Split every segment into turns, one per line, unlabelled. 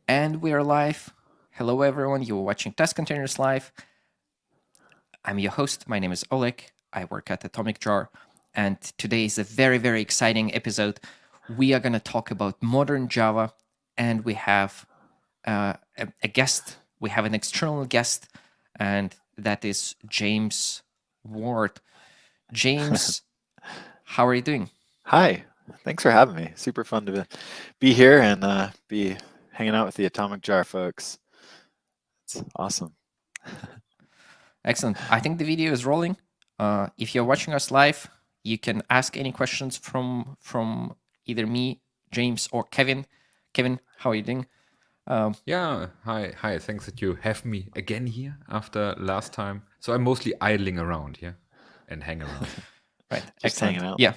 And we are live. Hello, everyone. You're watching Testcontainers live. I'm your host. My name is Oleg. I work at Atomic Jar. And today is a very, very exciting episode. We are going to talk about modern Java. And we have a guest. We have an external guest. And that is James Ward. James, how are you doing?
Hi, thanks for having me. Super fun to be here and be hanging out with the Atomic Jar folks. It's awesome.
Excellent. I think the video is rolling. If you're watching us live, you can ask any questions from either me, James, or Kevin. Kevin, how are you doing?
Yeah, hi. Thanks that you have me again here after last time. So I'm mostly idling around here and hang around.
Right,
Just hanging
excellent.
out.
Yeah,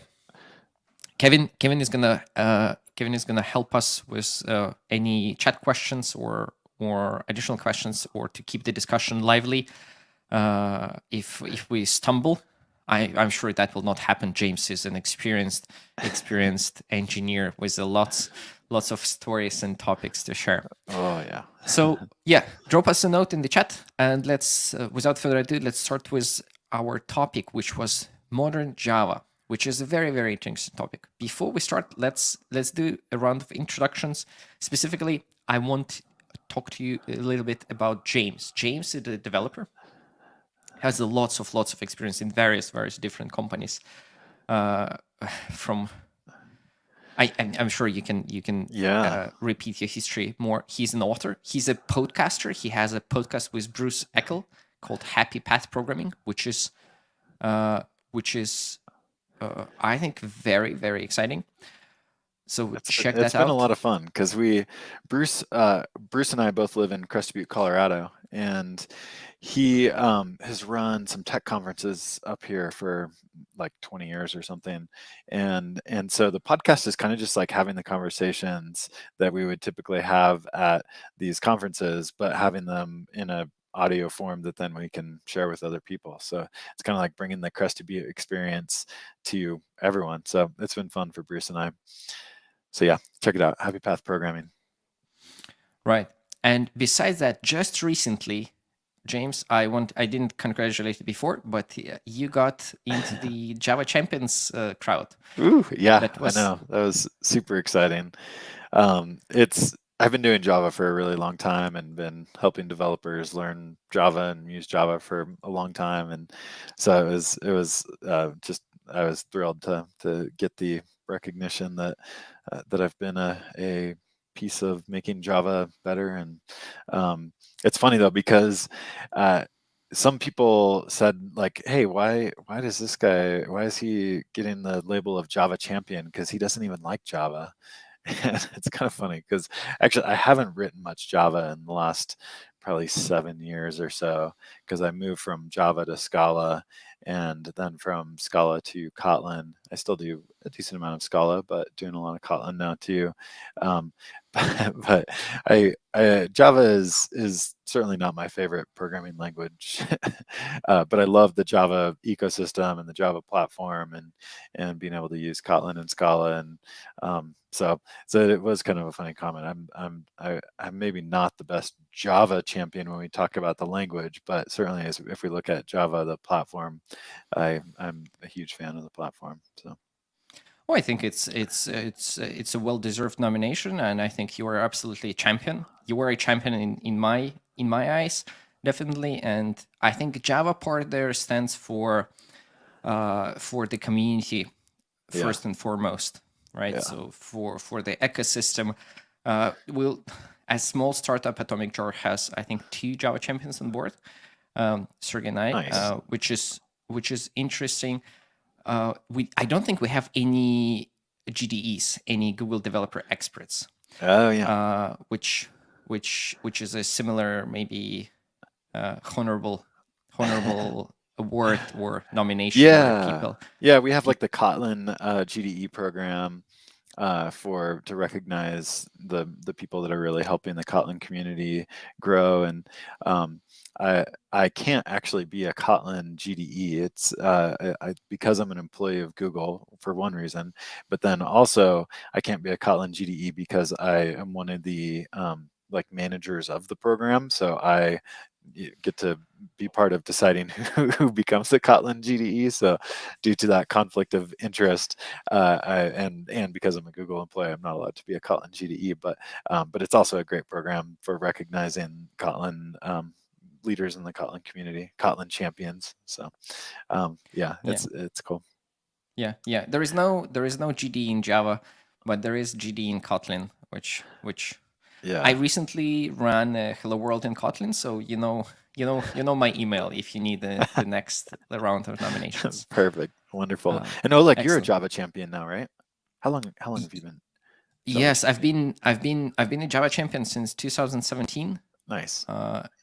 Kevin is gonna help us with any chat questions or additional questions, or to keep the discussion lively. If we stumble, I'm sure that will not happen. James is an experienced engineer with lots of stories and topics to share.
Oh yeah.
So yeah, drop us a note in the chat, and let's without further ado, let's start with our topic, which was modern Java, which is a very, very interesting topic. Before we start, let's do a round of introductions. Specifically, I want to talk to you a little bit about James. James is a developer, has lots of experience in various different companies. From I'm sure you can
Yeah.
repeat your history more. He's an author. He's a podcaster. He has a podcast with Bruce Eckel called Happy Path Programming, which is I think very, very exciting. So check
It's
that
been a
out.
lot of fun because Bruce and I both live in Crested Butte, Colorado, and he has run some tech conferences up here for like 20 years or something, and so the podcast is kind of just like having the conversations that we would typically have at these conferences, but having them in a audio form that then we can share with other people. So it's kind of like bringing the Crested Butte experience to everyone. So it's been fun for Bruce and I. So yeah, check it out. Happy Path Programming.
Right. And besides that, just recently, James, I didn't congratulate you before, but you got into the Java Champions crowd.
Ooh, yeah,
That
I
was
know. That was super exciting. It's I've been doing Java for a really long time and been helping developers learn Java and use Java for a long time, and so it was just I was thrilled to get the recognition that I've been a piece of making Java better. And it's funny though because uh, some people said like, "Hey, why does this guy why is he getting the label of Java champion? Because he doesn't even like Java." And it's kind of funny because actually I haven't written much Java in the last probably 7 years or so because I moved from Java to Scala and then from Scala to Kotlin. I still do a decent amount of Scala, but doing a lot of Kotlin now too. Um, but Java is certainly not my favorite programming language, but I love the Java ecosystem and the Java platform and being able to use Kotlin and Scala. And so it was kind of a funny comment. I'm maybe not the best Java champion when we talk about the language, but certainly if we look at Java, the platform, I'm a huge fan of the platform. So.
Oh, I think it's a well-deserved nomination, and I think you are absolutely a champion. You were a champion in my eyes, definitely. And I think Java part there stands for the community
Yeah,
first and foremost, right?
yeah,
So for the ecosystem, we'll as small startup, Atomic Jar has, I think, 2 Java champions on board, Sergey and I,
nice.
which is interesting. I don't think we have any GDEs, any Google Developer Experts,
Oh yeah,
which is a similar, maybe honorable award or nomination where
yeah,
people
yeah. We have like
people
the Kotlin GDE program for to recognize the people that are really helping the Kotlin community grow. And um, I can't actually be a Kotlin GDE. It's because I'm an employee of Google for one reason, but then also I can't be a Kotlin GDE because I am one of the like managers of the program, so I get to be part of deciding who becomes the Kotlin GDE. So due to that conflict of interest, and because I'm a Google employee, I'm not allowed to be a Kotlin GDE, but it's also a great program for recognizing Kotlin leaders in the Kotlin community, Kotlin champions. So yeah, it's cool.
Yeah. There is no GD in Java, but there is GD in Kotlin, which
Yeah.
I recently ran Hello World in Kotlin, so you know my email if you need the next round of nominations.
Perfect, wonderful. And Oleg, you're a
excellent.
Java champion now, right? How long have you been?
Yes, I've been a Java champion since 2017.
Nice.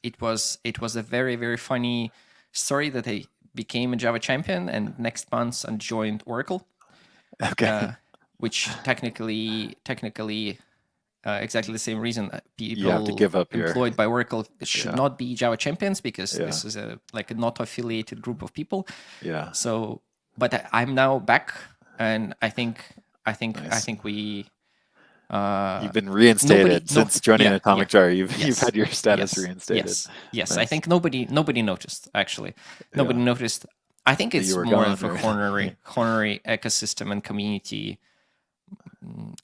It was a very, very funny story that I became a Java champion, and next month I joined Oracle.
Okay.
Which technically exactly the same reason people
You have to give up
employed by Oracle should not be Java champions, because
Yeah.
this is a not affiliated group of people.
Yeah.
So, but I'm now back, and I think
Nice.
we.
You've been reinstated since joining Atomic Jar. You've had your status reinstated.
Yes.
Nice.
I think nobody noticed, actually. Nobody noticed. I think
That
it's
you were
more
gone,
of a
or-
honorary ecosystem and community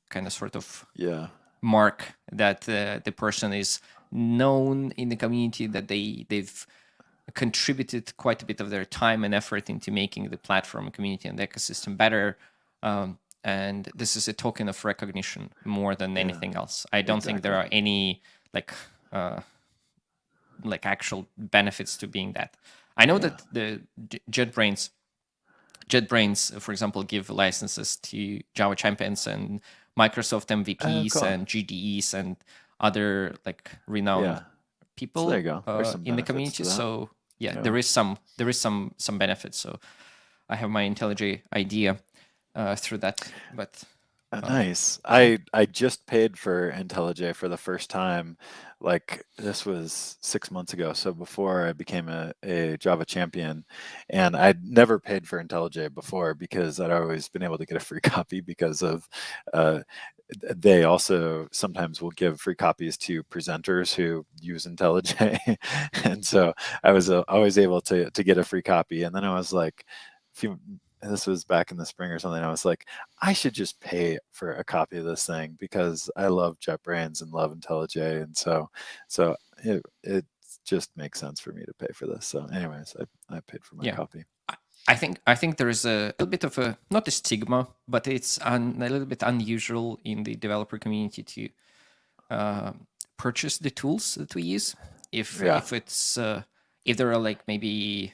kind of sort of
Yeah.
mark that the person is known in the community, that they've contributed quite a bit of their time and effort into making the platform, community, and the ecosystem better. And this is a token of recognition more than anything else. I don't think there are any like actual benefits to being that. I know that the JetBrains, for example, give licenses to Java champions and Microsoft MVPs
cool.
and GDEs and other like renowned people
So there you go. There's some
in the
benefits
community.
to that.
So there is some benefits. So I have my IntelliJ idea through that. But
Nice. I just paid for IntelliJ for the first time. Like this was 6 months ago, so before I became a Java champion, and I'd never paid for IntelliJ before because I'd always been able to get a free copy because of they also sometimes will give free copies to presenters who use IntelliJ, and so I was always able to get a free copy. And then I was like, this was back in the spring or something, I was like, I should just pay for a copy of this thing because I love JetBrains and love IntelliJ, and so it just makes sense for me to pay for this. So anyways, I paid for my copy.
I think there is a little bit of a, not a stigma, but it's a little bit unusual in the developer community to purchase the tools that we use. If it's if there are like maybe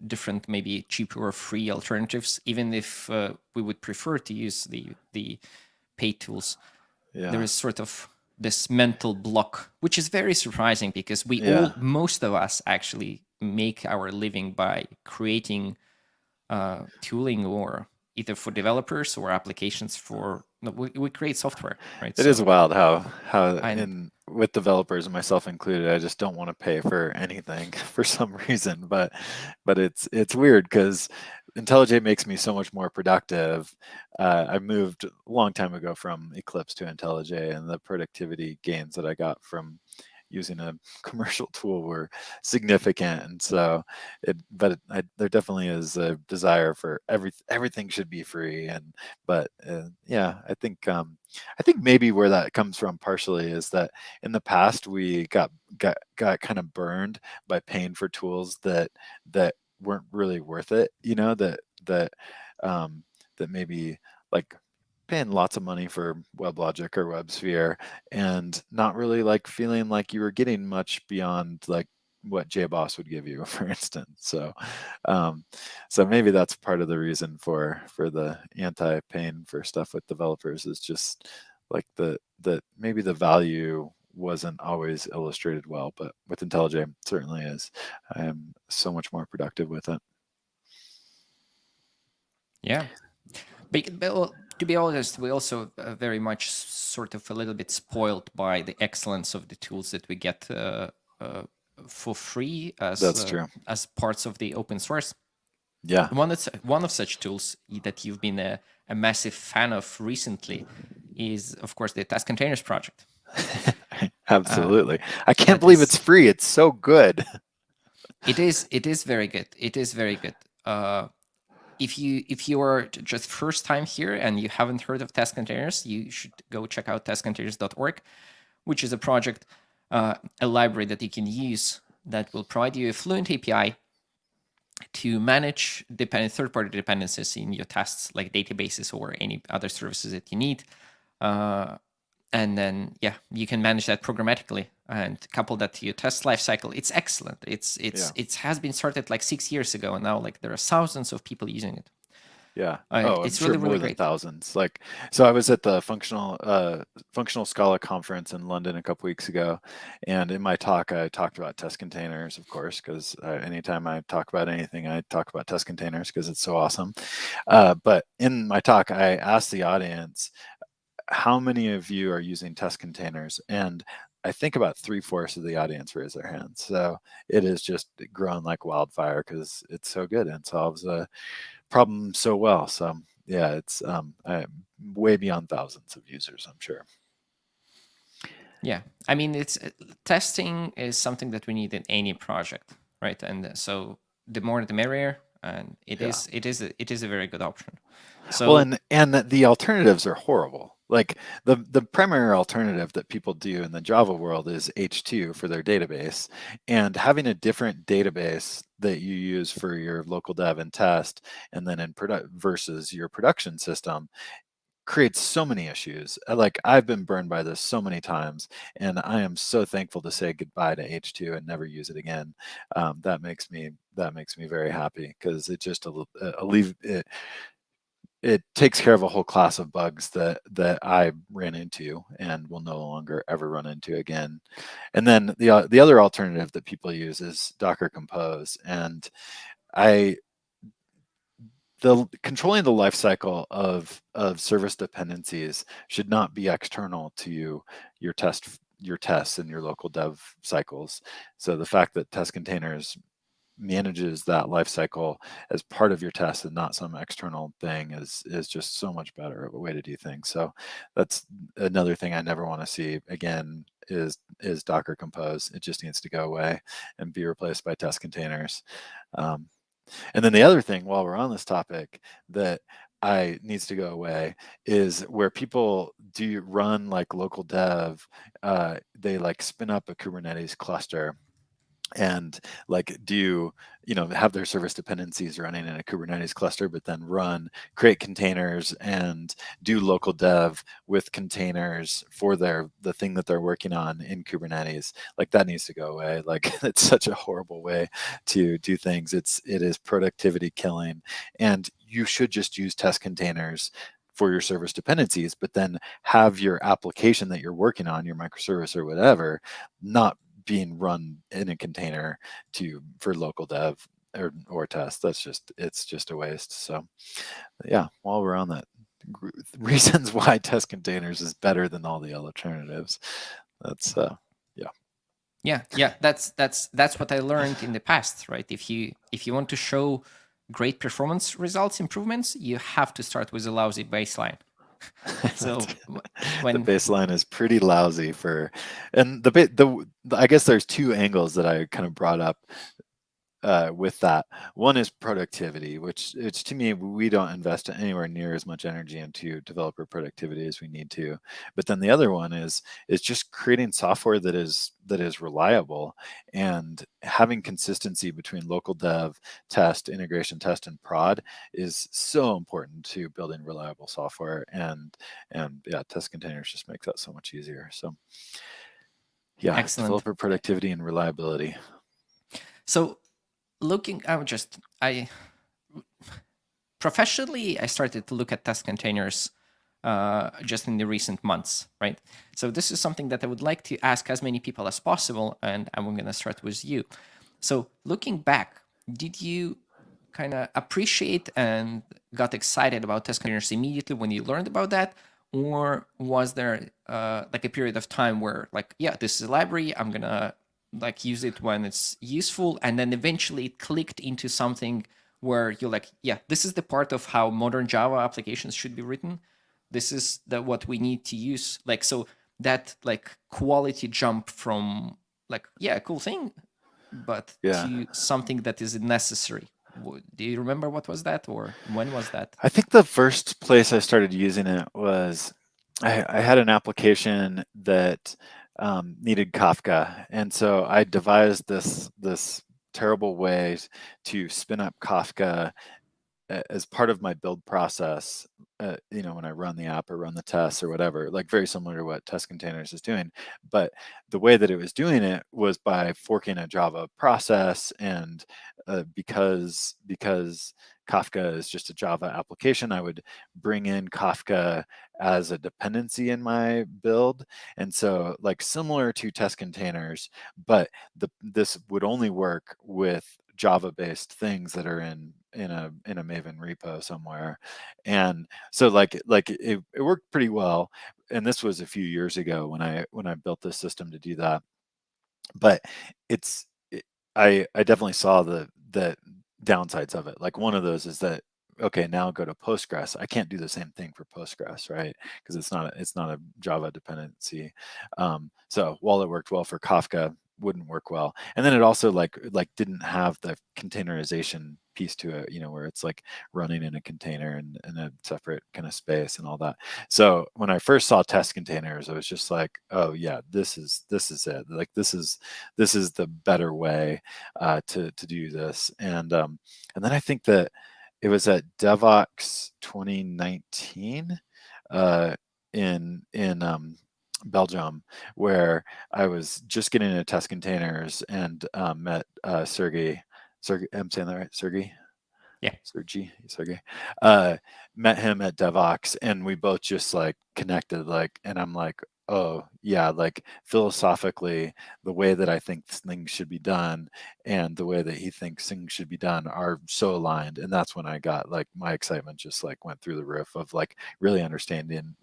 different, maybe cheaper or free alternatives, even if we would prefer to use the paid tools, there is sort of this mental block, which is very surprising because most of us actually make our living by creating tooling, or either for developers or applications for we create software, right?
It is wild how with developers and myself included, I just don't want to pay for anything for some reason. But it's weird because IntelliJ makes me so much more productive. I moved a long time ago from Eclipse to IntelliJ, and the productivity gains that I got from using a commercial tool were significant. And so there definitely is a desire for everything should be free. But I think maybe where that comes from partially is that in the past we got kind of burned by paying for tools that weren't really worth it, that maybe like paying lots of money for WebLogic or WebSphere and not really like feeling like you were getting much beyond like what JBoss would give you, for instance. So maybe that's part of the reason for the anti-paying for stuff with developers, is just like the maybe the value wasn't always illustrated well, but with IntelliJ it certainly is. I am so much more productive with it.
Yeah. But to be honest, we also very much sort of a little bit spoiled by the excellence of the tools that we get for free
That's true.
As parts of the open source.
Yeah.
One of such tools that you've been a massive fan of recently is, of course, the Testcontainers project.
Absolutely. I can't
that
believe
is
it's free. It's so good.
it is very good. It is very good. If you are just first time here and you haven't heard of Test Containers, you should go check out testcontainers.org, which is a project, a library that you can use that will provide you a fluent API to manage third-party dependencies in your tests, like databases or any other services that you need. And then, yeah, you can manage that programmatically and couple that to your test lifecycle. It's excellent. It has been started like 6 years ago, and now like there are thousands of people using it.
Yeah. Oh, I'm
It's
sure
really, really
more than
great.
thousands. Like, so I was at the functional Scala conference in London a couple weeks ago, and in my talk I talked about test containers, of course, because anytime I talk about anything, I talk about test containers because it's so awesome. But in my talk, I asked the audience, how many of you are using test containers? And I think about 3/4 of the audience raised their hands. So it is just growing like wildfire because it's so good and solves a problem so well. So yeah, it's way beyond thousands of users, I'm sure.
Yeah, I mean, it's testing is something that we need in any project, right? And so the more the merrier, and it
Yeah.
is a very good option.
Well,
So
and the alternatives are horrible. Like the primary alternative that people do in the Java world is H2 for their database, and having a different database that you use for your local dev and test, and then in versus your production system creates so many issues. Like I've been burned by this so many times, and I am so thankful to say goodbye to H2 and never use it again. That makes me very happy because it just it takes care of a whole class of bugs that I ran into and will no longer ever run into again. And then the other alternative that people use is Docker Compose, and I the controlling the lifecycle of service dependencies should not be external to your tests and your local dev cycles. So the fact that test containers manages that lifecycle as part of your test and not some external thing is just so much better of a way to do things. So that's another thing I never want to see again is Docker Compose. It just needs to go away and be replaced by test containers. And then the other thing, while we're on this topic, that needs to go away is where people do run like local dev. They like spin up a Kubernetes cluster and like do have their service dependencies running in a Kubernetes cluster, but then create containers and do local dev with containers for the thing that they're working on in Kubernetes. Like that needs to go away. Like it's such a horrible way to do things. It is productivity killing, and you should just use test containers for your service dependencies, but then have your application that you're working on, your microservice or whatever, not being run in a container for local dev or test. It's just a waste. So yeah, while we're on that, reasons why test containers is better than all the alternatives. That's
yeah, that's what I learned in the past, right? If you want to show great performance results improvements, you have to start with a lousy baseline. So
the
when
baseline is pretty lousy and I guess there's two angles that I kind of brought up with that. One is productivity, which to me, we don't invest anywhere near as much energy into developer productivity as we need to. But then the other one is just creating software that is reliable, and having consistency between local dev, test, integration test, and prod is so important to building reliable software. And yeah, test containers just makes that so much easier. So yeah,
excellent.
developer productivity and reliability.
So professionally, I started to look at test containers just in the recent months, right? So this is something that I would like to ask as many people as possible, and I'm going to start with you. So looking back, did you kind of appreciate and got excited about test containers immediately when you learned about that? Or was there like a period of time where like, yeah, this is a library, I'm going to like use it when it's useful, and then eventually it clicked into something where you're like, yeah, this is the part of how modern Java applications should be written. This is what we need to use. Like, so that like quality jump from like, yeah, cool thing, but
Yeah.
to something that is necessary? Do you remember what was that, or when was that?
I think the first place I started using it was I had an application that needed Kafka, and so I devised this terrible way to spin up Kafka as part of my build process, when I run the app or run the tests or whatever, like very similar to what Testcontainers is doing. But the way that it was doing it was by forking a Java process, and because Kafka is just a Java application, I would bring in Kafka as a dependency in my build. And so, like similar to Testcontainers, but this would only work with Java-based things that are in a Maven repo somewhere. And so it worked pretty well. And this was a few years ago when I built this system to do that. But it's I definitely saw the downsides of it. Like one of those is that, okay, now go to Postgres. I can't do the same thing for Postgres, right? Because it's not a Java dependency. So while it worked well for Kafka, wouldn't work well. And then it also like didn't have the containerization piece to it, where it's like running in a container and in a separate kind of space and all that. So when I first saw Testcontainers, I was just like, oh yeah, this is it. Like this is the better way to do this. And then I think that it was at Devox 2019 in Belgium, where I was just getting into Testcontainers and met Sergey. I'm saying that right? Sergey?
Yeah.
Sergey. Met him at Devox, and we both just like connected, and I'm like, oh yeah, like philosophically, the way that I think things should be done and the way that he thinks things should be done are so aligned. And that's when I got like my excitement just like went through the roof of like really understanding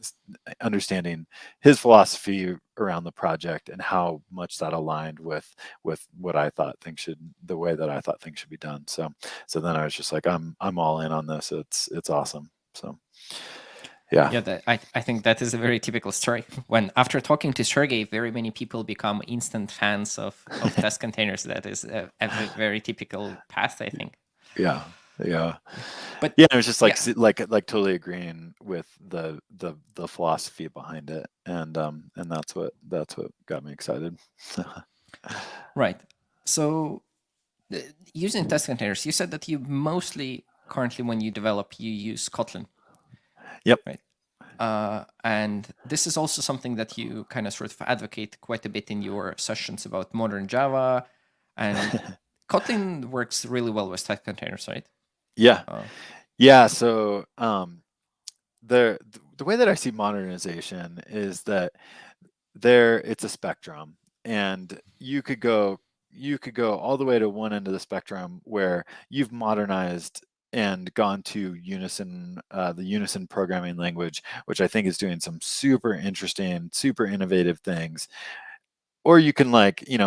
his philosophy around the project and how much that aligned with what I thought the way that I thought things should be done. So then I was just like, I'm all in on this. It's awesome. So yeah.
Yeah, I think that is a very typical story. When after talking to Sergey, very many people become instant fans of Testcontainers. That is a very typical path, I think.
Yeah.
But
Yeah, it was just like
yeah,
like totally agreeing with the philosophy behind it, and that's what got me excited.
right. So using Testcontainers, you said that you mostly currently when you develop you use Kotlin.
Yep.
Right. And this is also something that you kind of sort of advocate quite a bit in your sessions about modern Java. And Kotlin works really well with Testcontainers, right?
Yeah. Yeah. So the way that I see modernization is that it's a spectrum, and you could go all the way to one end of the spectrum where you've modernized and gone to Unison, the Unison programming language, which I think is doing some super interesting, super innovative things. Or you can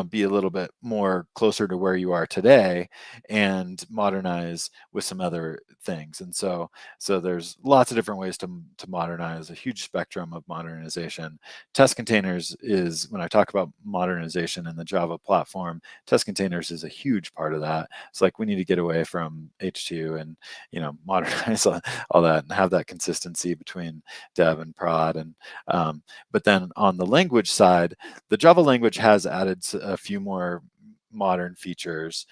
be a little bit more closer to where you are today and modernize with some other things. And so there's lots of different ways to modernize, a huge spectrum of modernization. Testcontainers is, when I talk about modernization in the Java platform, Testcontainers is a huge part of that. It's like we need to get away from H2 and modernize all that and have that consistency between dev and prod. And but then on the language side, the Java language has added a few more modern features,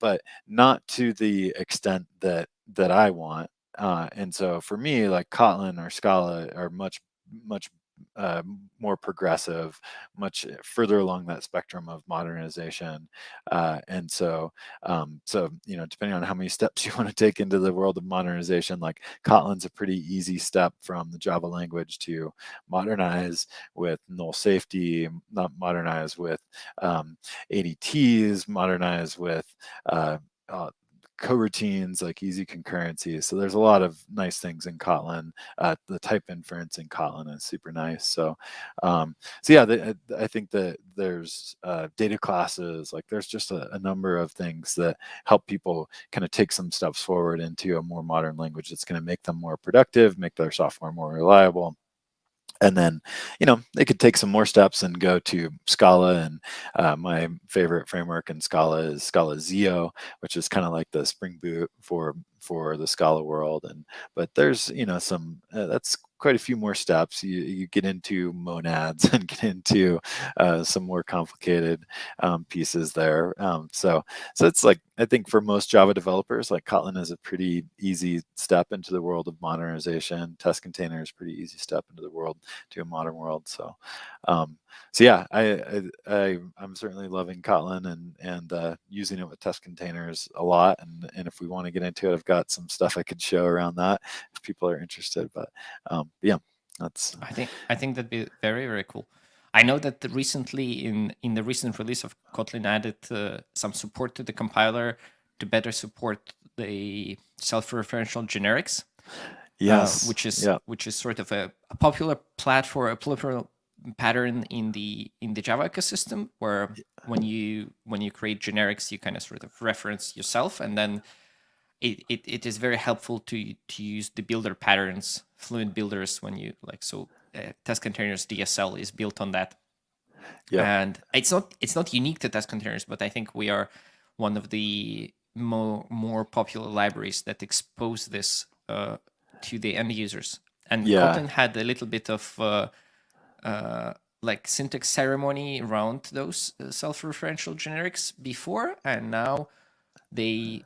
but not to the extent that I want. And so for me, like Kotlin or Scala are much more progressive, much further along that spectrum of modernization. And so depending on how many steps you want to take into the world of modernization, like Kotlin's a pretty easy step from the Java language to modernize with null safety, not modernize with ADTs, modernize with coroutines, like easy concurrency. So there's a lot of nice things in Kotlin. The type inference in Kotlin is super nice. So yeah, I think that there's data classes, like there's just a number of things that help people kind of take some steps forward into a more modern language that's going to make them more productive, make their software more reliable, And then, they could take some more steps and go to Scala. And my favorite framework in Scala is Scala Zio, which is kind of like the Spring Boot for the Scala world. But there's, some that's quite a few more steps. You get into monads and get into some more complicated pieces there. So it's like, I think for most Java developers, like Kotlin is a pretty easy step into the world of modernization. Testcontainer is a pretty easy step into the world, to a modern world. So yeah, I'm certainly loving Kotlin and using it with Testcontainers a lot. And if we want to get into it, I've got some stuff I could show around that if people are interested. But yeah, that's.
I think that'd be very, very cool. I know that recently in the recent release of Kotlin added some support to the compiler to better support the self-referential generics.
Yes,
which is sort of a popular platform, a popular pattern in the Java ecosystem, where when you create generics, you kind of sort of reference yourself, and then it is very helpful to use the builder patterns, fluent builders, when you Testcontainers DSL is built on that.
Yeah.
And it's not unique to Testcontainers, but I think we are one of the more popular libraries that expose this to the end users. And Kotlin had a little bit of like syntax ceremony around those self-referential generics before, and now they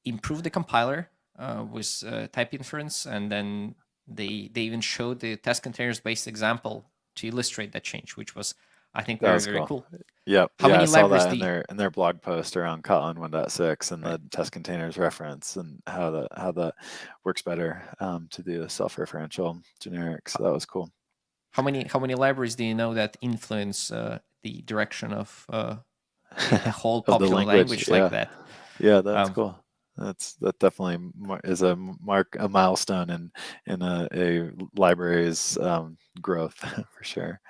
improved the compiler with type inference, and then they even showed the Testcontainers based example to illustrate that change, which was, I think,
That
very,
was
very
cool.
cool.
Yep.
How many
I saw
libraries
that
do you...
in their blog post around Kotlin 1.6 and
Right.
the Testcontainers reference and how that works better to do a self-referential generic. So that was cool.
How many libraries do you know that influence the direction of a whole
Of the
popular language like that?
Yeah, that's cool. That definitely is a milestone in a library's growth for sure.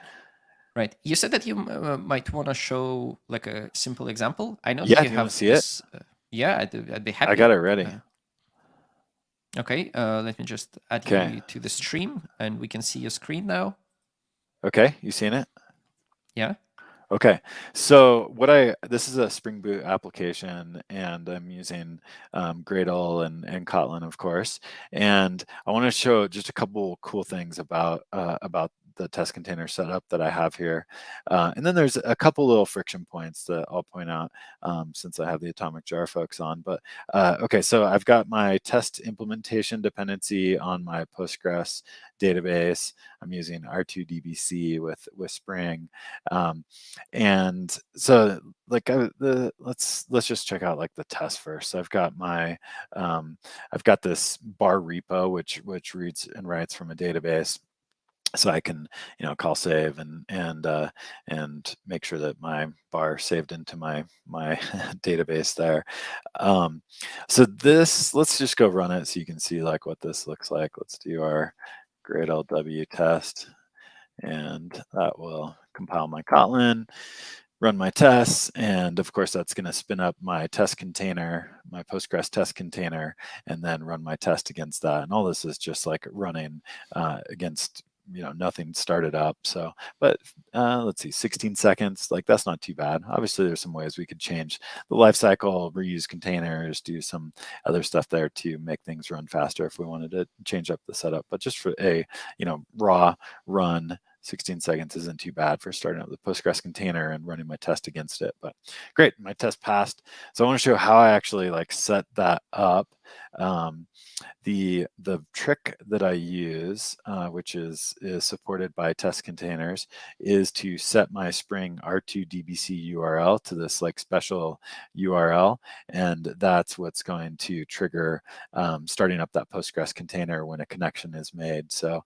Right. You said that you might want to show like a simple example. I know that
Yeah,
you
do you want to
have
see it?
this. Yeah, I'd be happy.
I got it ready.
Okay, let me just add
Okay.
you to the stream, and we can see your screen now.
Okay, you seen it?
Yeah.
Okay, so this is a Spring Boot application, and I'm using Gradle and Kotlin, of course. And I want to show just a couple cool things about the test container setup that I have here. And then there's a couple little friction points that I'll point out since I have the Atomic Jar folks on. But okay, so I've got my test implementation dependency on my Postgres database. I'm using R2DBC with Spring. And so like let's just check out like the test first. So I've got my I've got this bar repo which reads and writes from a database. So I can, call save and make sure that my bar saved into my database there. So let's just go run it so you can see like what this looks like. Let's do our gradlw test, and that will compile my Kotlin, run my tests, and of course that's going to spin up my test container, my Postgres test container, and then run my test against that. And all this is just like running against nothing started up. So, but let's see, 16 seconds, like that's not too bad. Obviously there's some ways we could change the lifecycle, reuse containers, do some other stuff there to make things run faster if we wanted to change up the setup. But just for a raw run, 16 seconds isn't too bad for starting up the Postgres container and running my test against it. But great, my test passed. So I want to show how I actually like set that up. The trick that I use, which is supported by Testcontainers, is to set my Spring R2DBC URL to this like special URL, and that's what's going to trigger starting up that Postgres container when a connection is made. So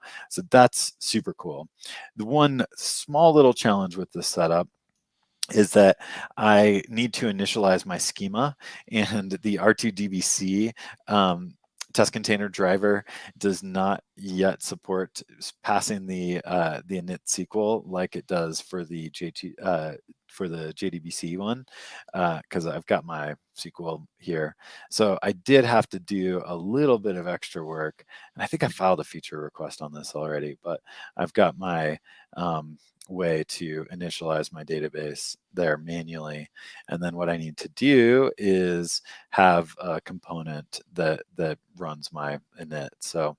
that's super cool. The one small little challenge with this setup is that I need to initialize my schema, and the R2DBC test container driver does not yet support passing the init SQL like it does for the for the JDBC one because I've got my SQL here. So I did have to do a little bit of extra work, and I think I filed a feature request on this already, but I've got my way to initialize my database there manually. And then what I need to do is have a component that runs my init. So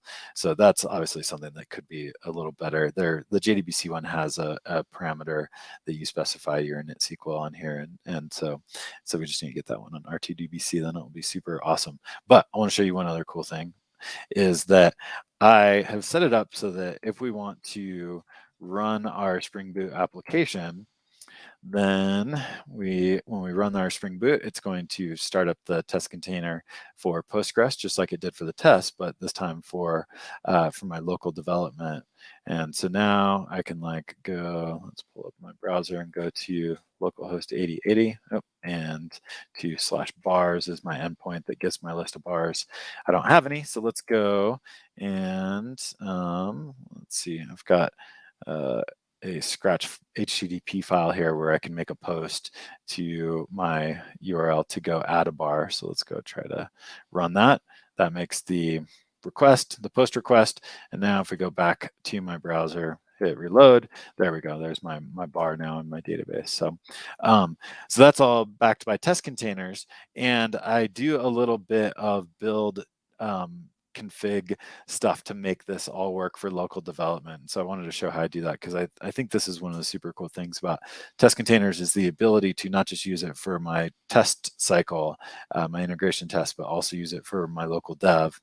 that's obviously something that could be a little better. There, the JDBC one has a parameter that you specify your init SQL on here, and so we just need to get that one on R2DBC. Then it'll be super awesome. But I want to show you one other cool thing, is that I have set it up so that if we want to run our Spring Boot application, then when we run our Spring Boot, it's going to start up the test container for Postgres, just like it did for the test, but this time for my local development. And so now I can like go, let's pull up my browser and go to localhost 8080, and to /bars is my endpoint that gets my list of bars. I don't have any, so let's go and let's see, I've got a scratch HTTP file here where I can make a post to my URL to go add a bar. So let's go try to run that. That makes the request, the post request. And now if we go back to my browser, hit reload, there we go. There's my bar now in my database. So, so that's all backed by test containers. And I do a little bit of build config stuff to make this all work for local development. So I wanted to show how I do that, because I think this is one of the super cool things about test containers, is the ability to not just use it for my test cycle, my integration test, but also use it for my local dev.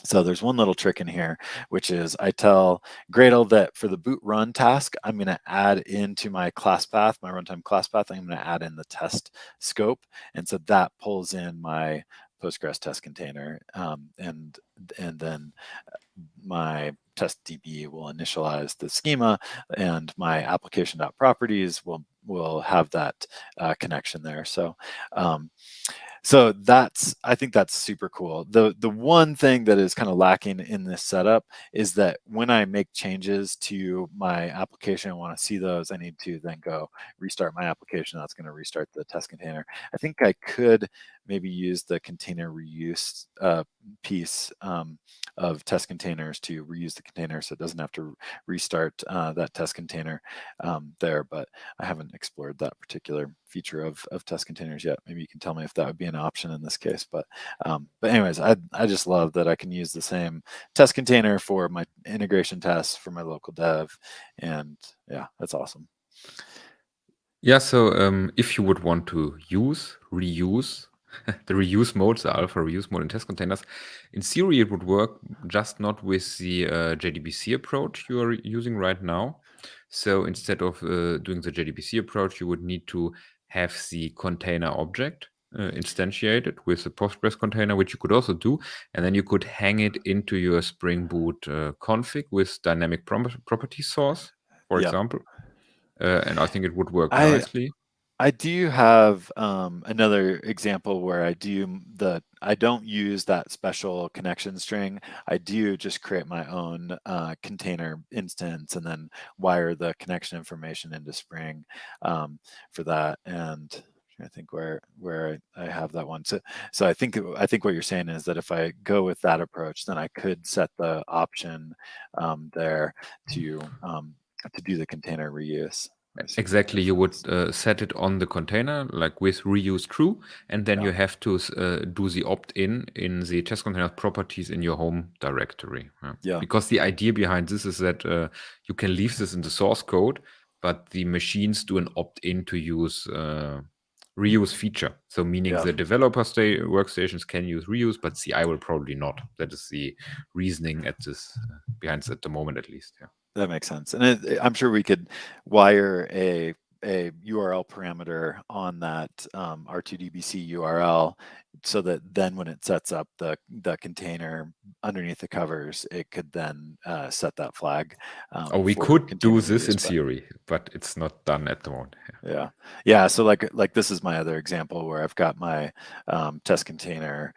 So there's one little trick in here, which is I tell Gradle that for the boot run task, I'm going to add into my class path, my runtime class path, I'm going to add in the test scope. And so that pulls in my Postgres test container, and then my test DB will initialize the schema, and my application.properties will have that connection there. So so I think that's super cool. The one thing that is kind of lacking in this setup is that when I make changes to my application, I want to see those, I need to then go restart my application. That's going to restart the test container. I think I could maybe use the container reuse piece of test containers to reuse the container, so it doesn't have to restart that test container there. But I haven't explored that particular feature of test containers yet. Maybe you can tell me if that would be an option in this case. But anyways, I just love that I can use the same test container for my integration tests for my local dev, and yeah, that's awesome.
Yeah, so if you would want to reuse, the reuse modes, the alpha reuse mode in test containers, in theory it would work, just not with the JDBC approach you are using right now. So instead of doing the JDBC approach, you would need to have the container object instantiated with the Postgres container, which you could also do, and then you could hang it into your Spring Boot config with dynamic property source, for example. And I think it would work nicely.
I do have another example where I don't use that special connection string. I do just create my own container instance and then wire the connection information into Spring for that. And I think where I have that one. So I think what you're saying is that if I go with that approach, then I could set the option there to do the container reuse.
Exactly, you would set it on the container, like with reuse true, and then you have to do the opt-in in the test container properties in your home directory.
Yeah.
Because the idea behind this is that you can leave this in the source code, but the machines do an opt-in to use reuse feature. So meaning the developer workstations can use reuse, but CI will probably not. That is the reasoning behind this at the moment, at least. Yeah.
That makes sense. And I'm sure we could wire a URL parameter on that R2DBC URL, so that then when it sets up the container underneath the covers, it could then set that flag.
We could do this in theory, but it's not done at the moment.
Yeah. So like this is my other example where I've got my test container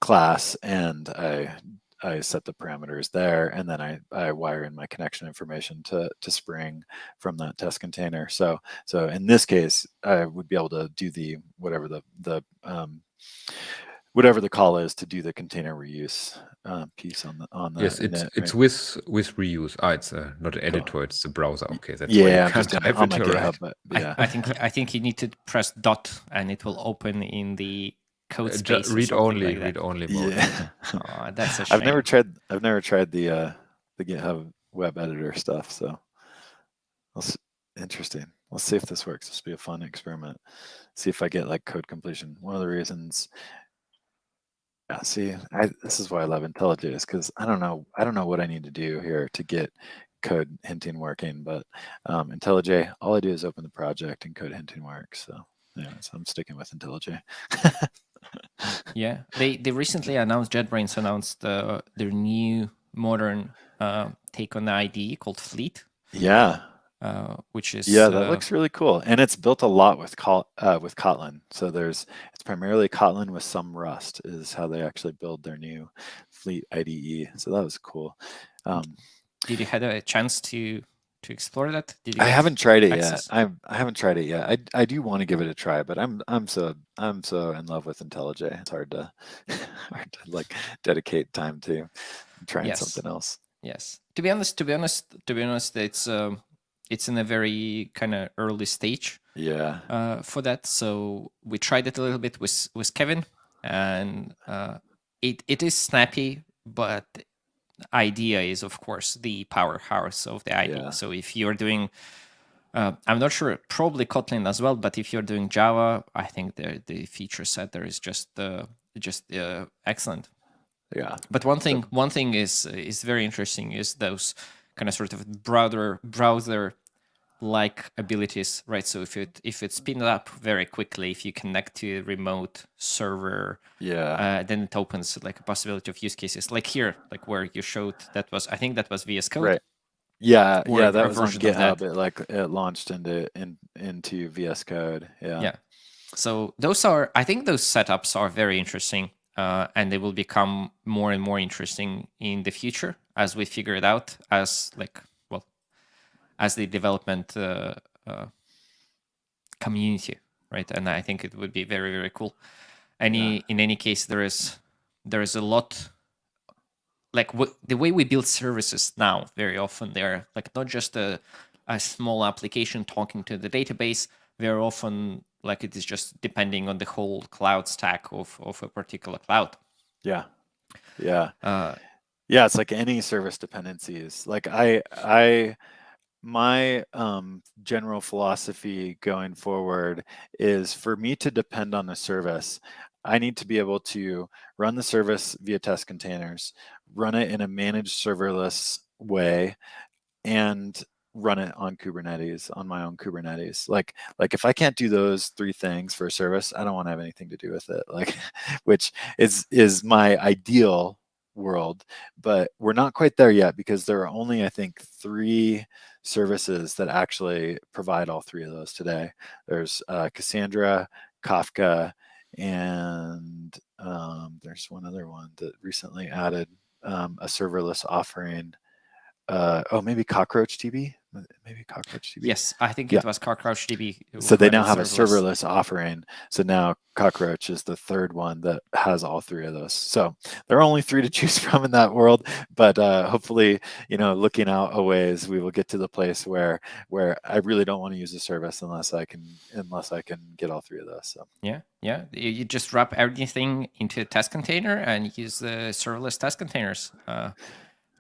class, and I set the parameters there, and then I wire in my connection information to Spring from that test container. So in this case, I would be able to do the whatever the call is to do the container reuse piece on the
Yes,
init,
it's
right?
with reuse. It's not an
Cool.
editor, it's the browser. Okay, that's why you
Yeah, I'm
can't
just
type
on
it.
my
You're
GitHub,
right.
but yeah.
I think you need to press dot and it will open in the code space or
Read
something
only,
like that.
read only mode.
Yeah.
Oh, that's a shame.
I've never tried the GitHub web editor stuff, so interesting. Let's see if this works. This will be a fun experiment. See if I get like code completion. One of the reasons. Yeah, see, this is why I love IntelliJ, is because I don't know what I need to do here to get code hinting working, but IntelliJ, all I do is open the project and code hinting works. So yeah, so I'm sticking with IntelliJ.
Yeah, they recently announced, JetBrains announced their new modern take on the IDE called Fleet.
Yeah.
Which is
that looks really cool, and it's built a lot with Kotlin. So it's primarily Kotlin with some Rust is how they actually build their new Fleet IDE. So that was cool.
Did you had a chance to explore that? Did you
I haven't tried it
access?
yet. I haven't tried it yet. I do want to give it a try, but I'm so in love with IntelliJ. It's hard to like dedicate time to trying something else.
Yes. To be honest, it's in a very kind of early stage.
Yeah.
For that, so we tried it a little bit with Kevin, and it is snappy, but the idea is of course the powerhouse of the IDE.
Yeah.
So if you're doing I'm not sure, probably Kotlin as well, but if you're doing Java, I think the feature set there is just excellent.
Yeah.
But one thing is very interesting is those kind of sort of browser like abilities, right? So if it's spin up very quickly, if you connect to a remote server, then it opens like a possibility of use cases, like here, like where you showed I think that was VS Code.
Right. Yeah,
or
that
a
was on
version of that.
GitHub. It launched into VS Code. Yeah.
Yeah. So I think those setups are very interesting, and they will become more and more interesting in the future as we figure it out, as the development community, right? And I think it would be very, very cool. In any case, there is a lot. Like the way we build services now, very often they're like not just a small application talking to the database. Very often, like it is just depending on the whole cloud stack of a particular cloud.
Yeah. It's like any service dependencies. Like my general philosophy going forward is, for me to depend on a service, I need to be able to run the service via test containers, run it in a managed serverless way, and run it on Kubernetes, on my own Kubernetes. Like if I can't do those three things for a service, I don't want to have anything to do with it. Like, which is my ideal world, but we're not quite there yet, because there are only, I think, 3 services that actually provide all 3 of those today. There's Cassandra, Kafka, and there's one other one that recently added a serverless offering. Maybe CockroachDB.
Yes, I think it was CockroachDB.
So they now have a serverless offering. So now Cockroach is the 3rd one that has all 3 of those. So there are only 3 to choose from in that world. But hopefully, looking out a ways, we will get to the place where I really don't want to use a service unless I can get all 3 of those. So
yeah, you just wrap everything into a test container and use the serverless test containers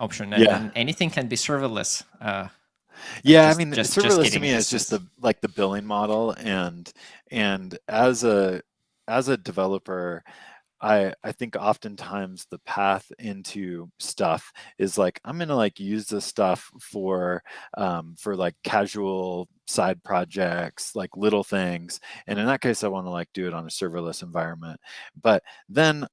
option, and then anything can be serverless.
Serverless to me is just the billing model, and as a developer, I think oftentimes the path into stuff is like, I'm gonna like use this stuff for like casual side projects, like little things, and in that case I want to like do it on a serverless environment. But then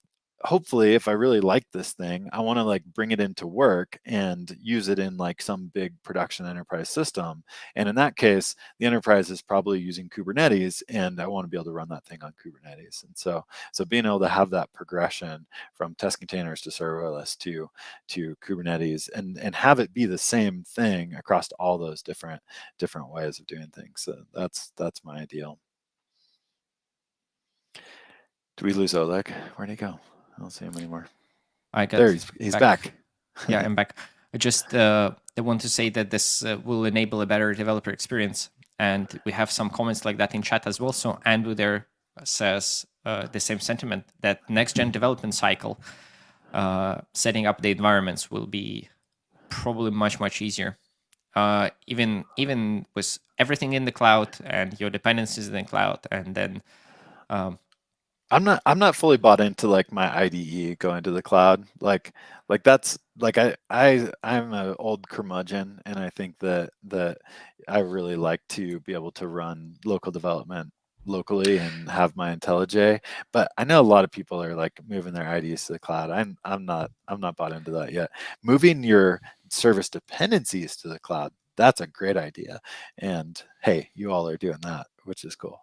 hopefully if I really like this thing, I want to like bring it into work and use it in like some big production enterprise system. And in that case, the enterprise is probably using Kubernetes, and I want to be able to run that thing on Kubernetes. And so being able to have that progression from test containers to serverless to Kubernetes, and have it be the same thing across all those different ways of doing things. So that's my ideal. Do we lose Oleg? Where'd he go? I don't see him anymore.
I got
There, he's back.
Yeah, I'm back. I just want to say that this will enable a better developer experience, and we have some comments like that in chat as well. So Andrew there says the same sentiment, that next gen development cycle, setting up the environments will be probably much easier. Even with everything in the cloud and your dependencies in the cloud, and then
I'm not fully bought into like my IDE going to the cloud. Like that's like I'm an old curmudgeon, and I think that I really like to be able to run local development locally and have my IntelliJ. But I know a lot of people are like moving their IDEs to the cloud. I'm not bought into that yet. Moving your service dependencies to the cloud, that's a great idea. And hey, you all are doing that, which is cool.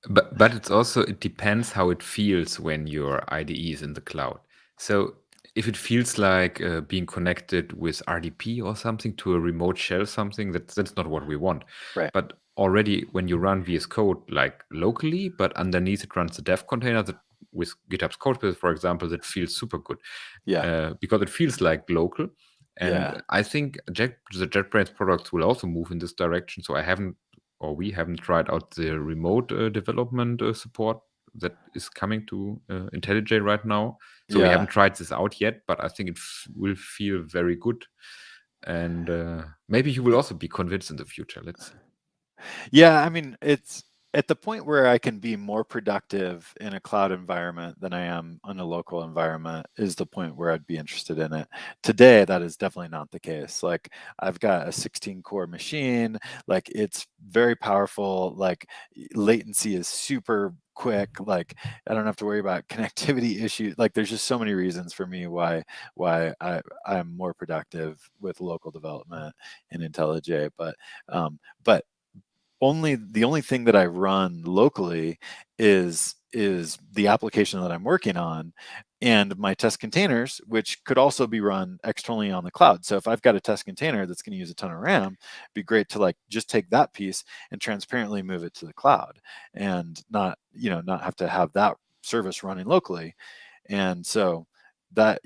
But it's also, it depends how it feels when your IDE is in the cloud. So if it feels like being connected with RDP or something to a remote shell, something that's not what we want.
Right.
But already when you run VS Code like locally, but underneath it runs the dev container that with GitHub's Codebase, for example, that feels super good.
Yeah.
Because it feels like local. And
Yeah.
I think the JetBrains products will also move in this direction. So we haven't tried out the remote development support that is coming to IntelliJ right now. So we haven't tried this out yet, but I think it will feel very good. And maybe you will also be convinced in the future. Let's see.
Yeah, I mean, it's at the point where I can be more productive in a cloud environment than I am in a local environment is the point where I'd be interested in it. Today, that is definitely not the case. Like, I've got a 16 core machine, like it's very powerful, like latency is super quick, like I don't have to worry about connectivity issues. Like there's just so many reasons for me why I'm more productive with local development in IntelliJ. But the only thing that I run locally is the application that I'm working on, and my test containers, which could also be run externally on the cloud. So if I've got a test container that's going to use a ton of RAM, it'd be great to like just take that piece and transparently move it to the cloud, and not have to have that service running locally. And so that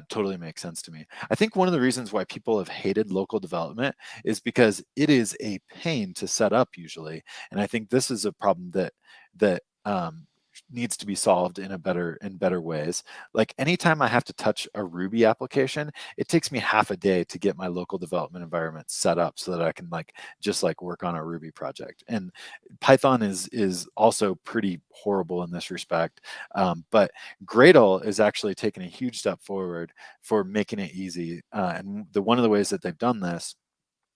totally makes sense to me. I think one of the reasons why people have hated local development is because it is a pain to set up usually, and I think this is a problem that needs to be solved in better ways. Like anytime I have to touch a Ruby application, it takes me half a day to get my local development environment set up so that I can just work on a Ruby project. And Python is also pretty horrible in this respect, but Gradle is actually taking a huge step forward for making it easy. And one of the ways that they've done this,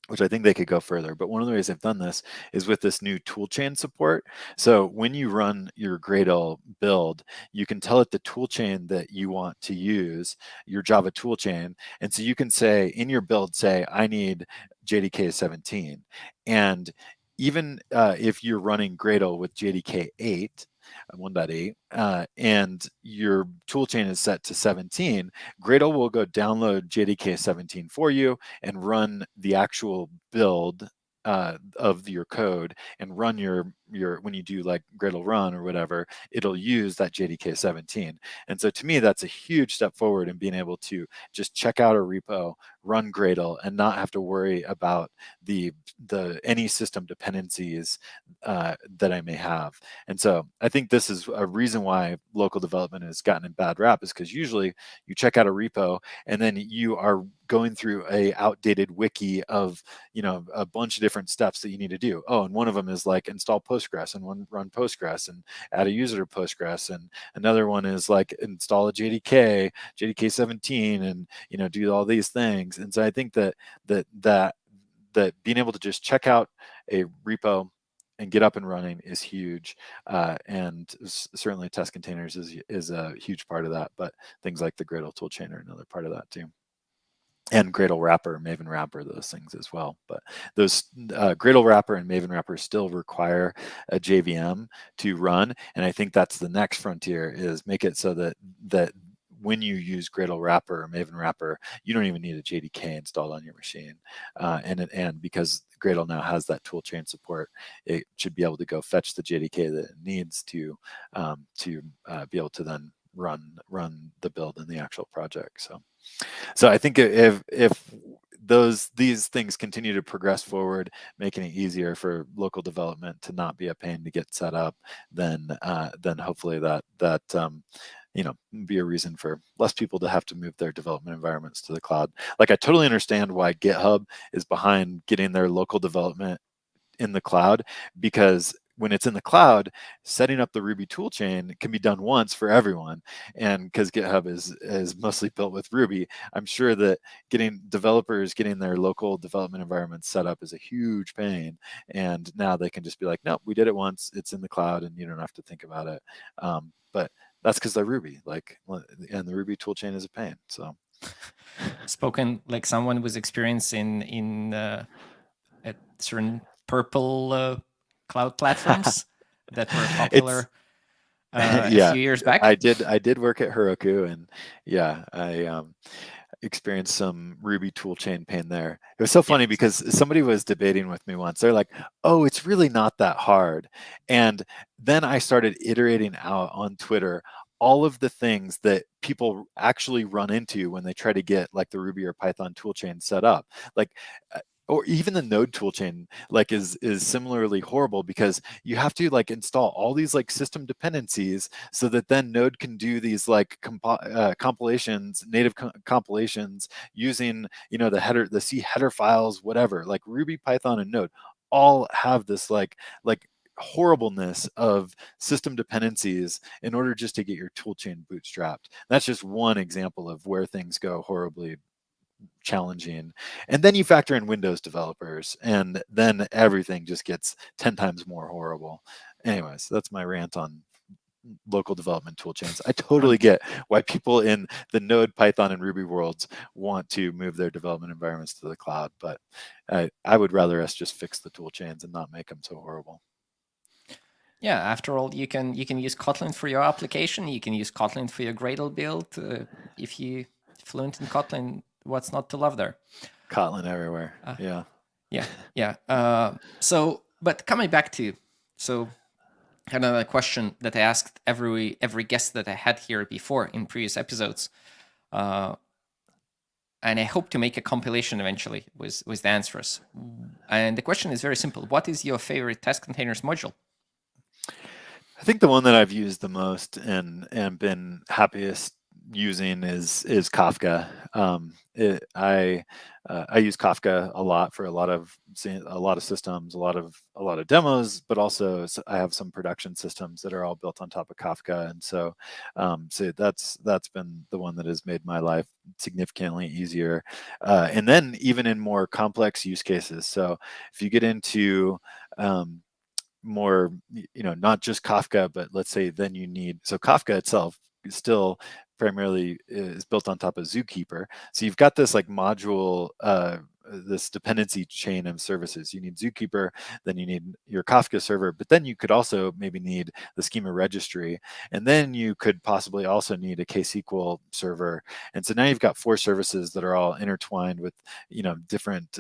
which I think they could go further, but one of the ways they've done this is with this new toolchain support. So when you run your Gradle build, you can tell it the toolchain that you want to use, your Java toolchain. And so you can say in your build, say, I need JDK 17. And even if you're running Gradle with JDK 8, 1.8, and your toolchain is set to 17, Gradle will go download JDK 17 for you and run the actual build of your code, and run your when you do like Gradle run or whatever, it'll use that JDK 17. And so to me, that's a huge step forward in being able to just check out a repo, run Gradle, and not have to worry about the any system dependencies that I may have. And so I think this is a reason why local development has gotten a bad rap, is because usually you check out a repo and then you are going through a outdated wiki of a bunch of different steps that you need to do. Oh, and one of them is like install Postgres and run Postgres and add a user to Postgres, and another one is like install a JDK 17 and do all these things. And so I think that being able to just check out a repo and get up and running is huge. And certainly Testcontainers is a huge part of that, but things like the Gradle toolchain are another part of that too. And Gradle wrapper, Maven wrapper, those things as well. But those Gradle wrapper and Maven wrapper still require a JVM to run, and I think that's the next frontier, is make it so that when you use Gradle wrapper or Maven wrapper, you don't even need a JDK installed on your machine. And because Gradle now has that toolchain support, it should be able to go fetch the JDK that it needs to be able to then run the build in the actual project. So I think if these things continue to progress forward, making it easier for local development to not be a pain to get set up, then hopefully that be a reason for less people to have to move their development environments to the cloud. Like, I totally understand why GitHub is behind getting their local development in the cloud, because when it's in the cloud, setting up the Ruby toolchain can be done once for everyone. And because GitHub is mostly built with Ruby, I'm sure that developers getting their local development environments set up is a huge pain. And now they can just be like, no, we did it once, it's in the cloud, and you don't have to think about it. But that's because they're Ruby, and the Ruby toolchain is a pain. So,
Spoken like someone was experiencing in at certain purple cloud platforms that were popular a
yeah,
few years back.
I did work at Heroku, and yeah, I experienced some Ruby toolchain pain there. It was so funny because somebody was debating with me once. They're like, "Oh, it's really not that hard," and then I started iterating out on Twitter all of the things that people actually run into when they try to get like the Ruby or Python toolchain set up, like. Or even the Node toolchain, like, is similarly horrible, because you have to like install all these like system dependencies so that then Node can do these like compilations, native compilations using the C header files, whatever. Like Ruby, Python, and Node all have this like horribleness of system dependencies in order just to get your toolchain bootstrapped. That's just one example of where things go horribly challenging. And then you factor in Windows developers, and then everything just gets 10 times more horrible. Anyways, that's my rant on local development toolchains. I totally get why people in the Node, Python, and Ruby worlds want to move their development environments to the cloud, but I would rather us just fix the toolchains and not make them so horrible.
Yeah, after all, you can use Kotlin for your application. You can use Kotlin for your Gradle build. If you fluent in Kotlin, what's not to love there?
Kotlin everywhere.
Yeah. So, but coming back to, another question that I asked every guest that I had here before in previous episodes, and I hope to make a compilation eventually with the answers. And the question is very simple: what is your favorite Testcontainers module?
I think the one that I've used the most and been happiest using is Kafka. I use Kafka a lot for a lot of systems, a lot of demos, but also I have some production systems that are all built on top of Kafka, and so that's been the one that has made my life significantly easier. And then even in more complex use cases, so if you get into more, not just Kafka, but let's say then you need, so Kafka itself is still primarily is built on top of Zookeeper. So you've got this like module, this dependency chain of services. You need Zookeeper, then you need your Kafka server, but then you could also maybe need the schema registry, and then you could possibly also need a KSQL server. And so now you've got 4 services that are all intertwined with, different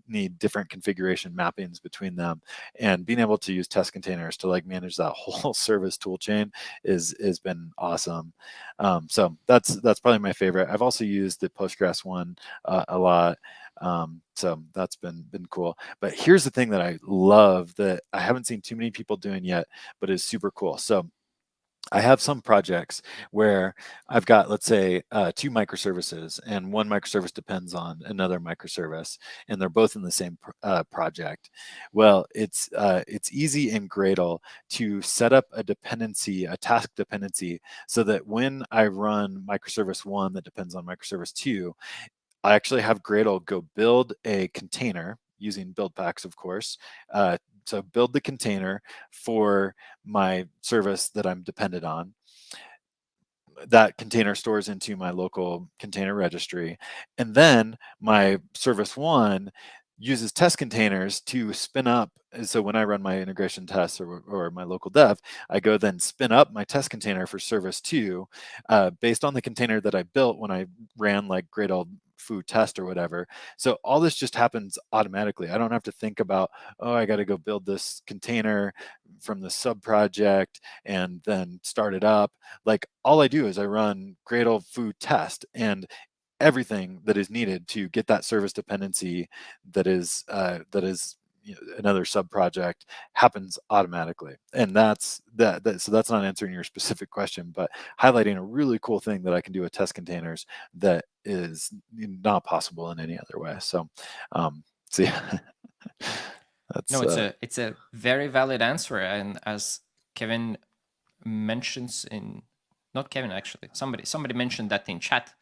need different configuration mappings between them. And being able to use Testcontainers to like manage that whole service tool chain has been awesome. So that's probably my favorite. I've also used the Postgres one a lot. So that's been cool. But here's the thing that I love that I haven't seen too many people doing yet, but is super cool. So I have some projects where I've got, let's say, 2 microservices, and one microservice depends on another microservice, and they're both in the same project. Well, it's easy in Gradle to set up a task dependency, so that when I run microservice 1 that depends on microservice 2, I actually have Gradle go build a container using build packs, of course, so build the container for my service that I'm dependent on. That container stores into my local container registry, and then my service one uses test containers to spin up. So when I run my integration tests or my local dev, I go then spin up my test container for service two, based on the container that I built when I ran like great old foo test or whatever. So all this just happens automatically. I don't have to think about, oh, I got to go build this container from the sub project and then start it up. Like all I do is I run great old foo test, and everything that is needed to get that service dependency that is another sub project happens automatically. And that's that. So that's not answering your specific question, but highlighting a really cool thing that I can do with test containers that is not possible in any other way. So, so yeah, that's
No, it's a very valid answer, and as Kevin mentions in, not Kevin actually, somebody mentioned that in chat,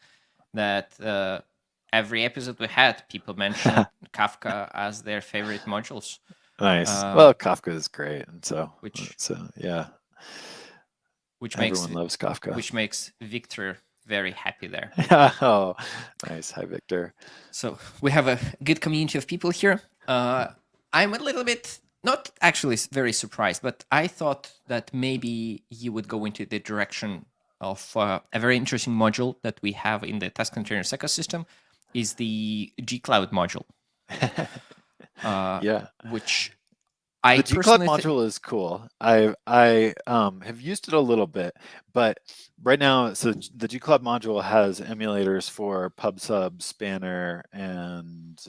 that every episode we had, people mentioned Kafka as their favorite modules.
nice. Well, Kafka is great, and so
which
yeah,
which
everyone
makes
loves Kafka.
which makes Victor very happy there.
Oh, nice. Hi, Victor.
So we have a good community of people here. I'm a little bit not actually very surprised, but I thought that maybe you would go into the direction of a very interesting module that we have in the test containers ecosystem, is the gcloud module.
Yeah,
which I
the gcloud module is cool. I have used it a little bit, but right now, so the gcloud module has emulators for PubSub, Spanner, and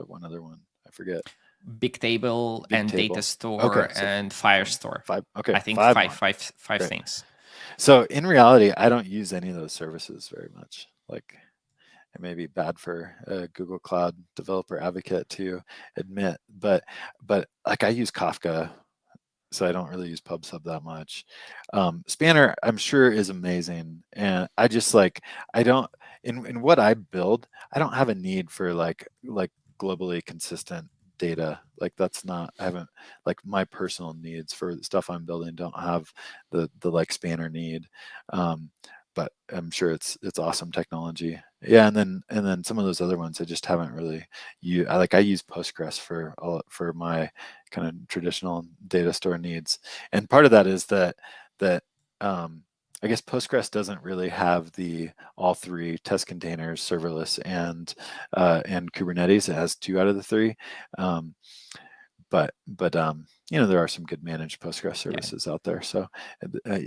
one other one. I forget.
Bigtable and
Bigtable.
Datastore
Okay, so
and Firestore.
five. Okay,
I think
five
five
Great.
things.
So in reality, I don't use any of those services very much. Like, it may be bad for a Google Cloud developer advocate to admit, but like I use Kafka, so I don't really use PubSub that much. Spanner, I'm sure, is amazing, and I just like I don't in what I build, I don't have a need for like globally consistent data. Like that's not, I haven't, like my personal needs for stuff I'm building don't have the like Spanner need. But I'm sure it's awesome technology. Yeah, and then some of those other ones I just haven't really used. I use Postgres for my kind of traditional data store needs, and part of that is that I guess Postgres doesn't really have the all three test containers, serverless, and Kubernetes. It has 2 out of the 3. But there are some good managed Postgres services out there. So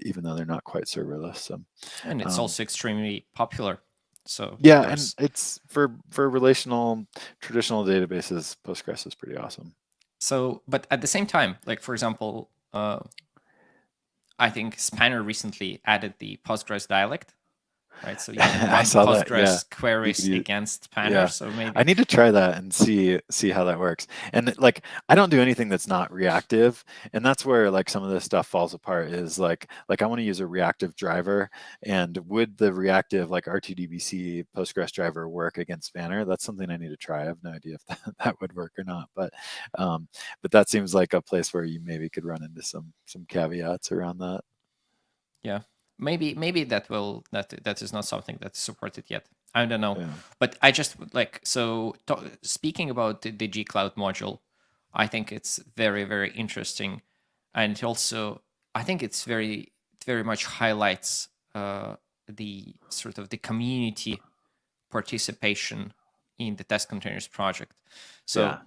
even though they're not quite serverless, so,
and it's also extremely popular. So
yeah, and it's for relational traditional databases, Postgres is pretty awesome.
So, but at the same time, like for example, I think Spanner recently added the Postgres dialect, right? So you can run Postgres queries against Spanner.
Yeah.
So maybe
I need to try that and see how that works. And like, I don't do anything that's not reactive, and that's where like some of this stuff falls apart. Is like I want to use a reactive driver, and would the reactive like RTDBC Postgres driver work against Spanner? That's something I need to try. I have no idea if that would work or not, but that seems like a place where you maybe could run into some caveats around that.
Yeah. Maybe that is not something that's supported yet. I don't know.
Yeah.
But I just like, so speaking about the gcloud module, I think it's very, very interesting. And it also, I think it's very much highlights the sort of the community participation in the test containers project. So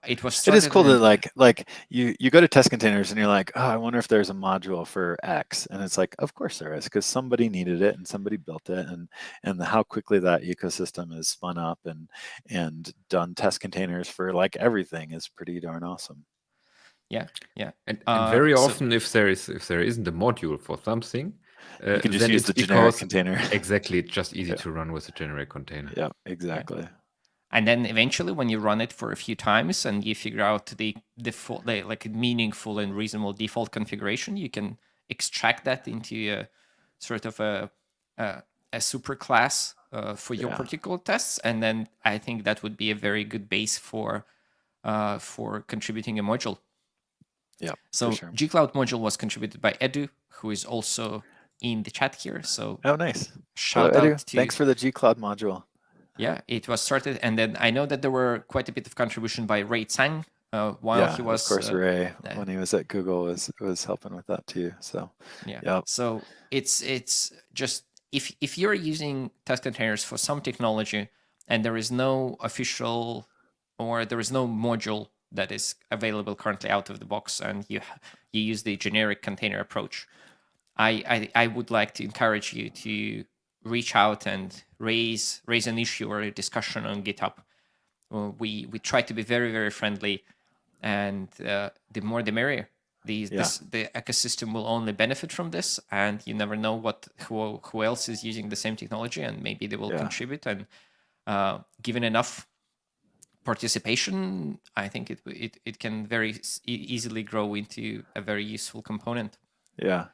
it was started.
It is cool that like you go to test containers and you're like, oh, I wonder if there's a module for X, and it's like, of course there is, because somebody needed it and somebody built it, and how quickly that ecosystem is spun up and done test containers for like everything is pretty darn awesome.
Yeah.
And very often, if there isn't a module for something,
you can just use the generic container.
Exactly, it's just easy to run with a generic container.
Yeah, exactly.
Yeah. And then eventually, when you run it for a few times and you figure out the default, like a meaningful and reasonable default configuration, you can extract that into a sort of a super class for your particular tests. And then I think that would be a very good base for for contributing a module.
Yeah,
So
for sure.
gcloud module was contributed by Edu, who is also in the chat here. So
Oh, nice. Hello,
shout out
Edu.
to,
Thanks for the gcloud module.
yeah, it was started. And then I know that there were quite a bit of contribution by Ray Tsang while
Yeah,
he
of
was.
course, Ray, when he was at Google, was helping with that too. So,
Yeah.
yep.
So it's just if you're using test containers for some technology and there is no official or there is no module that is available currently out of the box and you use the generic container approach, I would like to encourage you to reach out and raise an issue or a discussion on GitHub. We try to be very, very friendly, and the more the merrier. The ecosystem will only benefit from this, and you never know who else is using the same technology, and maybe they will contribute. And given enough participation, I think it can very easily grow into a very useful component.
Yeah.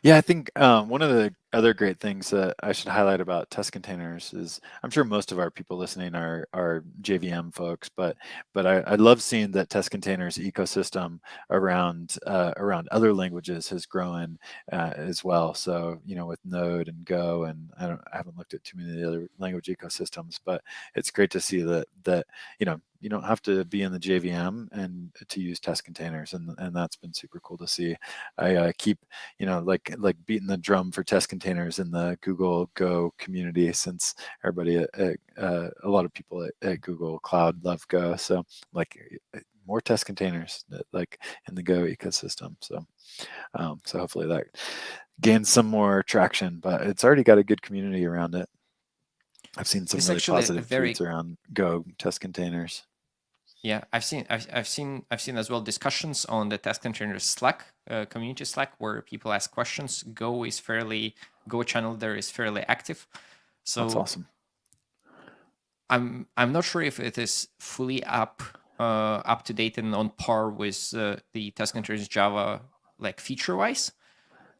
Yeah, I think one of the other great things that I should highlight about test containers is I'm sure most of our people listening are JVM folks, but I love seeing that test containers ecosystem around other languages has grown as well. So with Node and Go, and I haven't looked at too many of the other language ecosystems, but it's great to see that you don't have to be in the JVM and to use test containers, and that's been super cool to see. I keep like beating the drum for test containers in the Google Go community, since everybody a lot of people at Google Cloud love Go. So like more test containers like in the Go ecosystem. So so hopefully that gains some more traction, but it's already got a good community around it. I've seen some really positive tweets around Go test containers.
Yeah, I've seen as well discussions on the test containers Slack community Slack where people ask questions. Go channel there is fairly active. So
that's awesome.
I'm not sure if it is fully up to date and on par with the test containers Java like feature wise,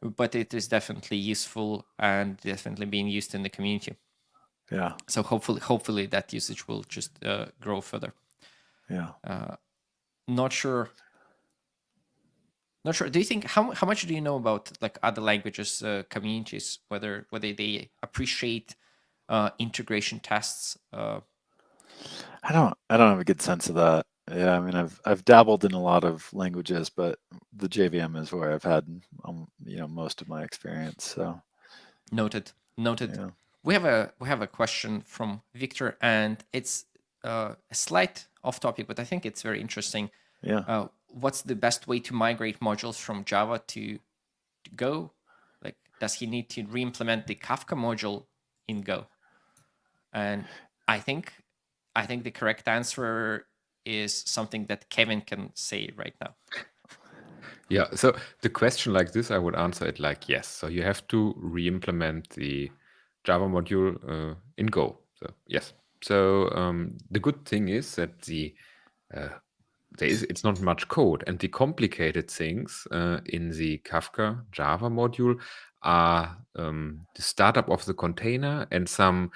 but it is definitely useful and definitely being used in the community.
Yeah.
So hopefully that usage will just grow further.
Yeah.
Not sure. Do you think how much do you know about like other languages communities, whether they appreciate integration tests?
I don't have a good sense of that. Yeah, I mean, I've dabbled in a lot of languages, but the JVM is where I've had most of my experience. So
Noted. Yeah. We have a question from Victor, and it's a slight off topic, but I think it's very interesting.
Yeah.
What's the best way to migrate modules from Java to Go? Like, does he need to re-implement the Kafka module in Go? And I think the correct answer is something that Kevin can say right now.
Yeah, so the question like this, I would answer it like yes. So you have to re-implement the Java module in Go. So yes. So the good thing is that it's not much code, and the complicated things in the Kafka Java module are the startup of the container and some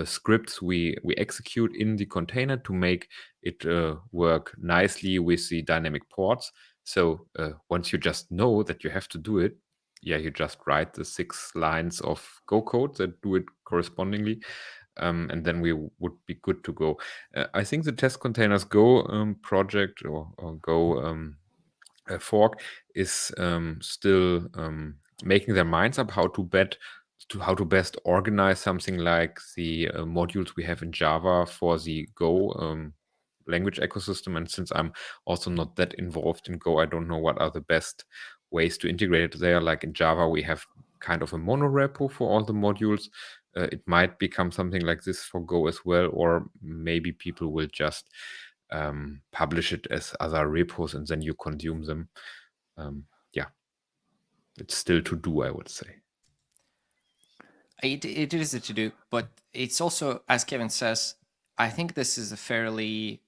scripts we execute in the container to make it work nicely with the dynamic ports. So once you just know that you have to do it, you just write the 6 lines of Go code that do it correspondingly. And then we would be good to go. I think the Test Containers Go project or Go fork is still making their minds up how to best organize something like the modules we have in Java for the Go language ecosystem. And since I'm also not that involved in Go, I don't know what are the best ways to integrate it there. Like in Java, we have kind of a monorepo for all the modules. It might become something like this for Go as well, or maybe people will just publish it as other repos and then you consume them. It's still to do, I would say.
It is a to do, but it's also, as Kevin says, I think this is a fairly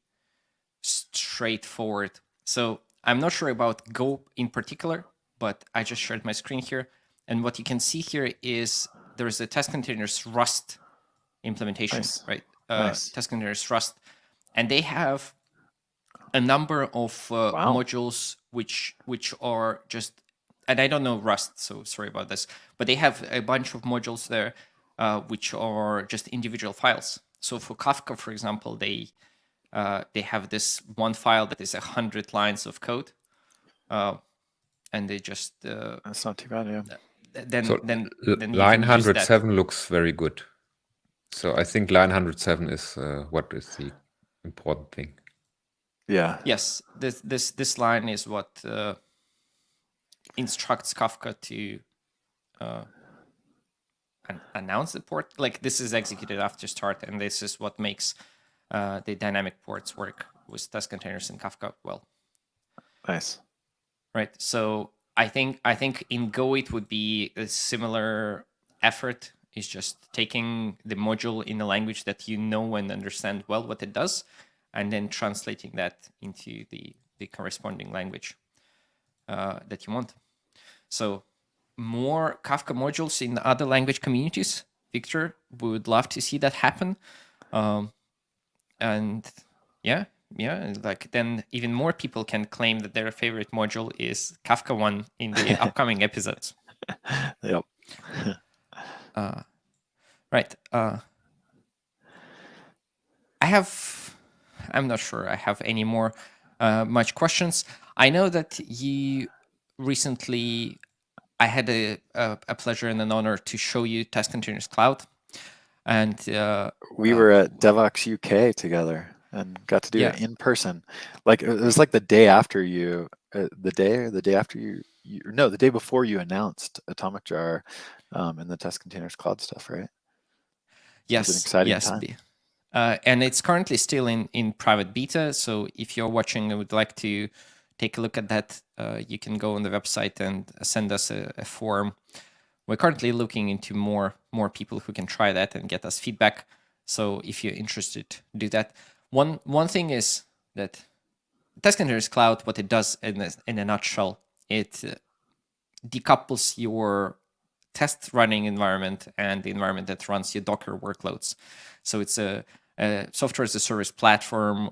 straightforward. So I'm not sure about Go in particular, but I just shared my screen here. And what you can see here is there's a test containers Rust implementation, right?
Nice.
Test containers Rust. And they have a number of
Wow.
modules which are just, and I don't know Rust, so sorry about this, but they have a bunch of modules there which are just individual files. So for Kafka, for example, they have this one file that is 100 lines of code, and they just
That's not too bad, yeah.
then
So
you
line
can use that.
107 looks very good. So I think line 107 is what is the important thing.
Yeah.
Yes, this line is what instructs Kafka to announce the port. Like, this is executed after start, and this is what makes the dynamic ports work with test containers and Kafka well.
Nice.
Right. So I think in Go it would be a similar effort. Is just taking the module in a language that you know and understand well what it does, and then translating that into the corresponding language that you want. So more Kafka modules in other language communities. Victor, we would love to see that happen. And yeah, like then even more people can claim that their favorite module is Kafka 1 in the upcoming episodes.
Yep.
Right. I'm not sure I have any more much questions. I know that you recently, I had a pleasure and an honor to show you Testcontainers Cloud. And
we were at Devox UK together and got to do it in person. Like, it was like the day after you, the day before you announced Atomic Jar and the Testcontainers Cloud stuff, right?
Yes,
it was an exciting time.
And it's currently still in private beta. So if you're watching and would like to take a look at that, you can go on the website and send us a form. We're currently looking into more people who can try that and get us feedback. So if you're interested, do that. One thing is that Testcontainers Cloud, what it does in a nutshell, it decouples your test running environment and the environment that runs your Docker workloads. So it's a software as a service platform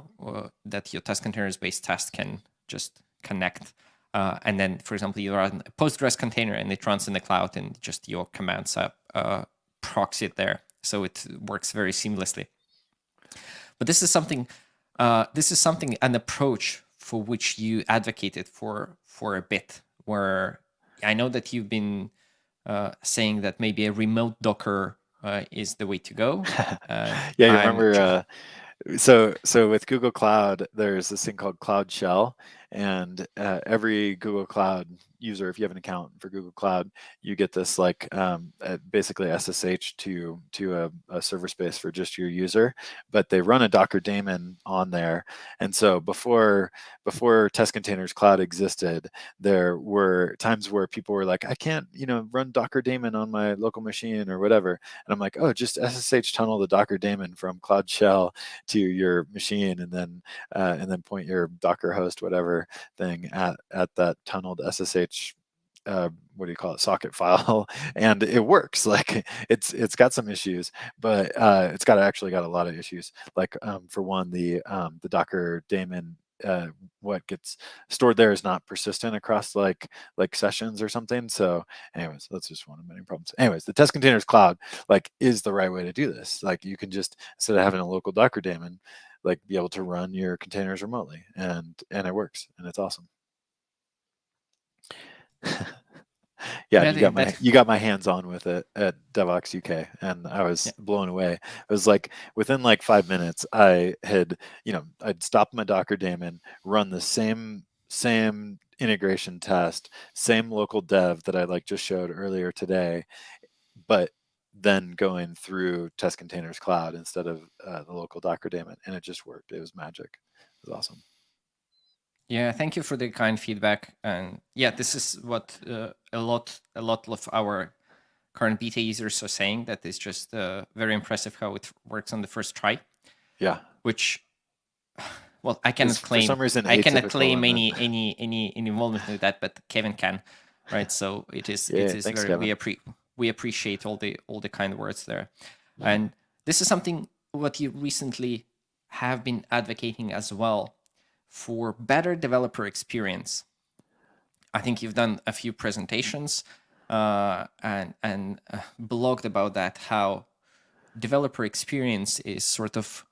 that your test containers based test can just connect. And then, for example, you run a Postgres container and it runs in the cloud, and just your commands are proxied there. So it works very seamlessly. But this is something, an approach for which you advocated for a bit, where I know that you've been saying that maybe a remote Docker is the way to go.
Yeah, you remember. So with Google Cloud, there's this thing called Cloud Shell, and every Google Cloud user, if you have an account for Google Cloud, you get this like basically SSH to a server space for just your user. But they run a Docker daemon on there, and so before Testcontainers Cloud existed, there were times where people were like, I can't run Docker daemon on my local machine or whatever, and I'm like, oh, just SSH tunnel the Docker daemon from Cloud Shell to your machine, and then point your Docker host whatever thing at that tunneled SSH what do you call it, socket file, and it works. Like, it's got some issues, but it's actually got a lot of issues. Like, for one, the Docker daemon, what gets stored there is not persistent across like sessions or something. So anyways, that's just one of many problems. Anyways, the Testcontainers Cloud is the right way to do this. Like, you can just, instead of having a local Docker daemon, like, be able to run your containers remotely, and it works, and it's awesome. Yeah, you got my hands on with it at Devox UK, and I was blown away. It was like within like 5 minutes, I had I'd stopped my Docker daemon, run the same integration test, same local dev that I just showed earlier today, but then going through Testcontainers Cloud instead of the local Docker daemon, and it just worked. It was magic. It was awesome.
Yeah, thank you for the kind feedback. And yeah, this is what a lot of our current beta users are saying, that it's just very impressive how it works on the first try.
Yeah.
Which, well, I cannot claim.
For some reason,
I cannot claim any involvement with that, but Kevin can, right? So it is.
Yeah,
it is
thanks,
very.
Kevin.
We appreciate all the kind words there, and this is something what you recently have been advocating as well, for better developer experience. I think you've done a few presentations and blogged about that, how developer experience is sort of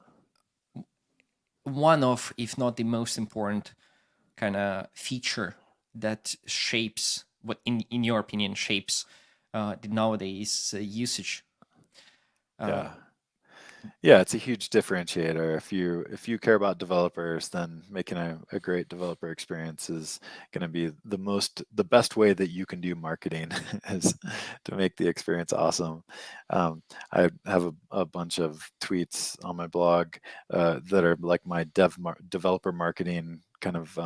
one of, if not the most important kind of feature that shapes what, in your opinion, shapes the nowadays usage.
Yeah. Yeah, it's a huge differentiator. If you care about developers, then making a great developer experience is going to be the best way that you can do marketing is to make the experience awesome. I have a bunch of tweets on my blog that are like my developer marketing kind of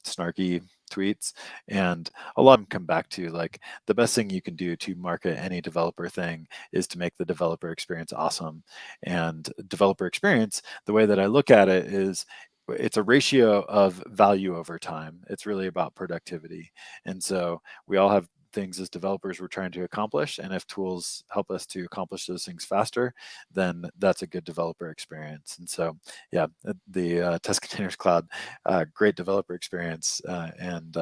snarky tweets, and a lot of them come back to like the best thing you can do to market any developer thing is to make the developer experience awesome. And developer experience, the way that I look at it is it's a ratio of value over time. It's really about productivity. And so we all have things as developers we're trying to accomplish, and if tools help us to accomplish those things faster, then that's a good developer experience. And so yeah, the Test Containers Cloud, great developer experience. And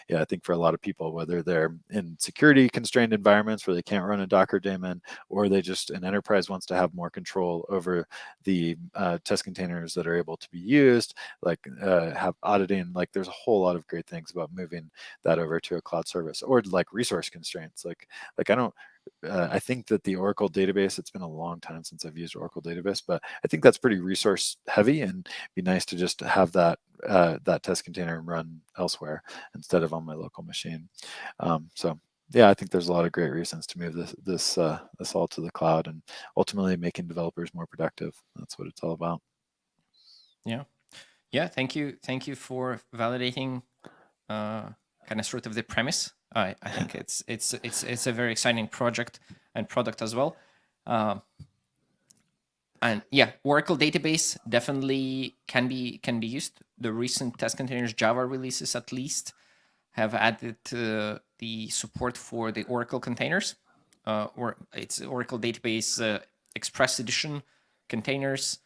yeah, I think for a lot of people, whether they're in security constrained environments where they can't run a Docker daemon, or an enterprise wants to have more control over the test containers that are able to be used, like have auditing, like there's a whole lot of great things about moving that over to a cloud service. Or like resource constraints, like I think that the Oracle database, it's been a long time since I've used Oracle database, but I think that's pretty resource heavy, and be nice to just have that test container run elsewhere instead of on my local machine. So yeah, I think there's a lot of great reasons to move this all to the cloud, and ultimately making developers more productive. That's what it's all about.
Yeah. Thank you for validating kind of sort of the premise. I think it's a very exciting project and product as well. And yeah, Oracle database definitely can be used. The recent Test Containers Java releases, at least, have added the support for the Oracle containers, or it's Oracle database Express Edition containers,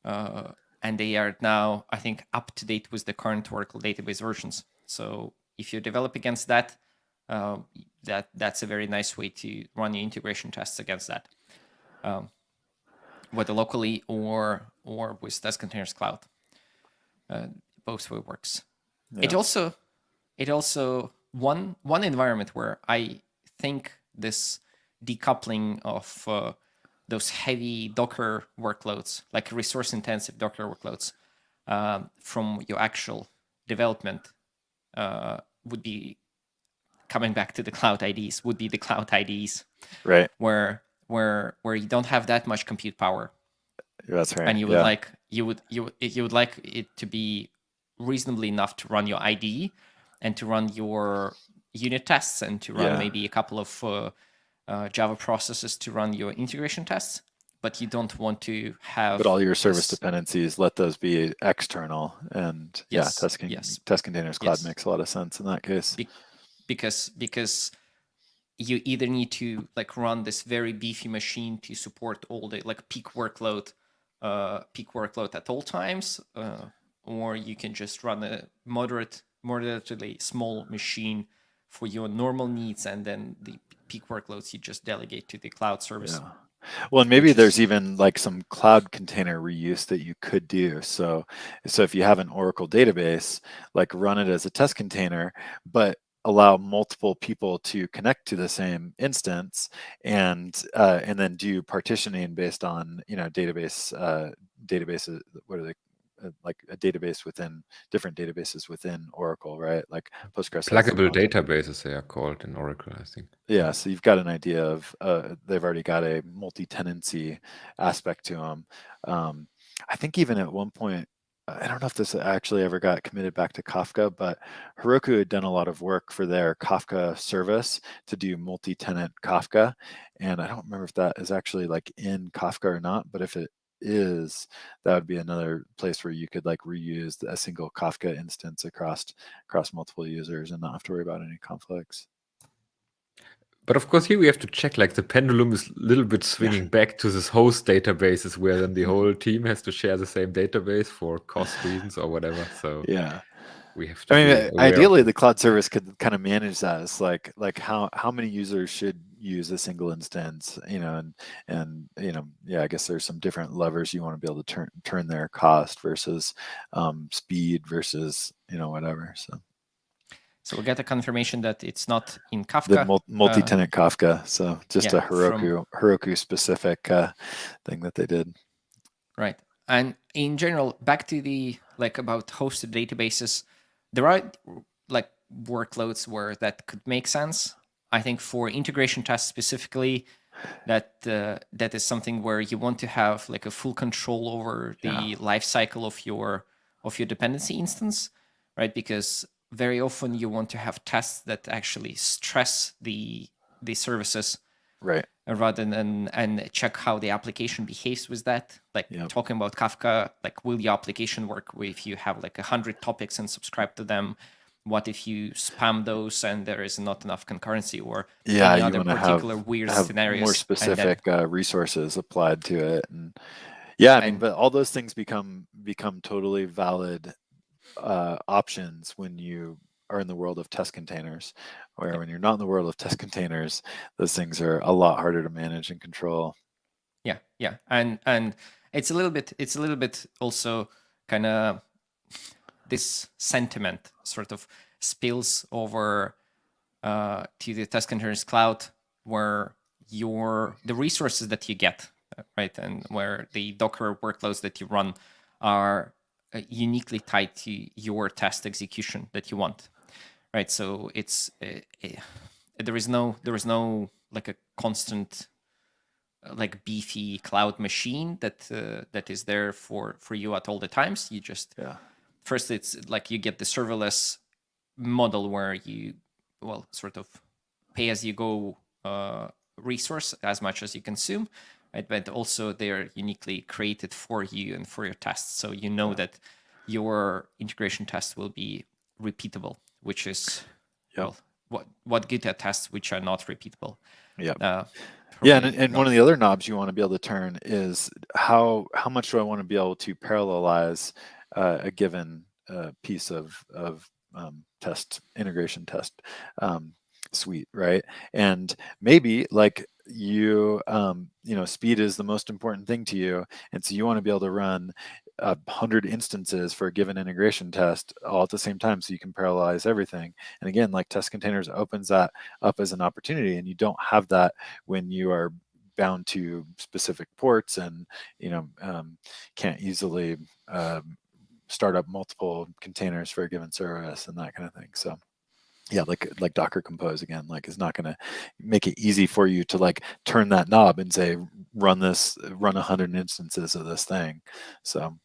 and they are now, I think, up to date with the current Oracle database versions. So if you develop against that, that's a very nice way to run your integration tests against that, whether locally or with Test Containers Cloud. Both way works. Yeah. It also one environment where I think this decoupling of those heavy Docker workloads, like resource-intensive Docker workloads, from your actual development, would be coming back to the cloud IDs. Would be the cloud IDs,
right?
Where you don't have that much compute power.
That's right.
And you would you would like it to be reasonably enough to run your IDE and to run your unit tests and to run maybe a couple of Java processes to run your integration tests, but you don't want to have.
But all your service dependencies, let those be external, and Test Containers Cloud makes a lot of sense in that case.
Because you either need to like run this very beefy machine to support all the like peak workload at all times, or you can just run a moderately small machine for your normal needs, and then the peak workloads you just delegate to the cloud service.
Yeah. Well, and maybe there's even like some cloud container reuse that you could do. So if you have an Oracle database, like run it as a test container, but allow multiple people to connect to the same instance, and then do partitioning based on databases. What are they? Like a database within different databases within Oracle, right? Like Postgres.
Pluggable databases, they are called in Oracle, I think.
Yeah, so you've got an idea of they've already got a multi-tenancy aspect to them. I think even at one point, I don't know if this actually ever got committed back to Kafka, but Heroku had done a lot of work for their Kafka service to do multi-tenant Kafka, and I don't remember if that is actually like in Kafka or not, but if it is, that would be another place where you could like reuse a single Kafka instance across multiple users and not have to worry about any conflicts.
But of course, here we have to check, like the pendulum is a little bit swinging back to this host databases where then the whole team has to share the same database for cost reasons or whatever. So
Yeah.
we have to
I
be
mean,
aware of
ideally,
that.
the cloud service could kind of manage that. It's like how many users should use a single instance, and yeah, I guess there's some different levers you want to be able to turn their cost versus speed versus whatever.
So we get a confirmation that it's not in
The
Kafka.
multi-tenant Kafka, so just
Yeah,
a Heroku specific thing that they did.
Right. And in general, back to the about hosted databases, there are like workloads where that could make sense. I think for integration tests specifically, that is something where you want to have like a full control over the life cycle of your dependency instance, right? Because very often you want to have tests that actually stress the services,
Right.
rather than and check how the application behaves with that. Like
Yep.
talking about Kafka, like will your application work if you have like 100 topics and subscribe to them? What if you spam those and there is not enough concurrency, or
Yeah,
any
you
other
want to
particular weird
have
scenarios?
more
And
specific resources applied to it, and yeah, I mean, but all those things become totally valid options when you are in the world of test containers, where when you're not in the world of test containers, those things are a lot harder to manage and control.
Yeah, and it's a little bit also kind of this sentiment sort of spills over to the test containers cloud, where the resources that you get, right, and where the Docker workloads that you run are uniquely tied to your test execution that you want, right? So it's there is no like a constant like beefy cloud machine that is there for you at all the times. You just first, it's like you get the serverless model where you sort of pay as you go resource as much as you consume, right? But also they're uniquely created for you and for your tests, so you know that your integration test will be repeatable, which is what Git tests which are not repeatable.
Yeah, and one of the other knobs you want to be able to turn is how much do I want to be able to parallelize a given piece of integration test suite, right? And maybe like speed is the most important thing to you, and so you want to be able to run 100 instances for a given integration test all at the same time, so you can parallelize everything. And again, like test containers opens that up as an opportunity, and you don't have that when you are bound to specific ports and can't easily start up multiple containers for a given service and that kind of thing. So yeah, like Docker Compose again, like is not going to make it easy for you to like turn that knob and say run 100 instances of this thing. So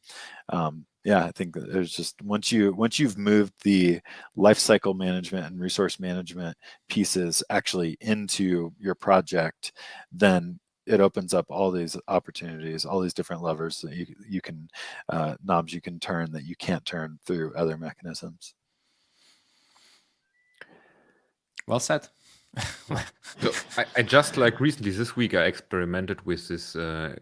yeah, I think that there's just once you've moved the lifecycle management and resource management pieces actually into your project, then it opens up all these opportunities, all these different levers that you can knobs you can turn that you can't turn through other mechanisms.
Well said.
So I just like recently this week I experimented with this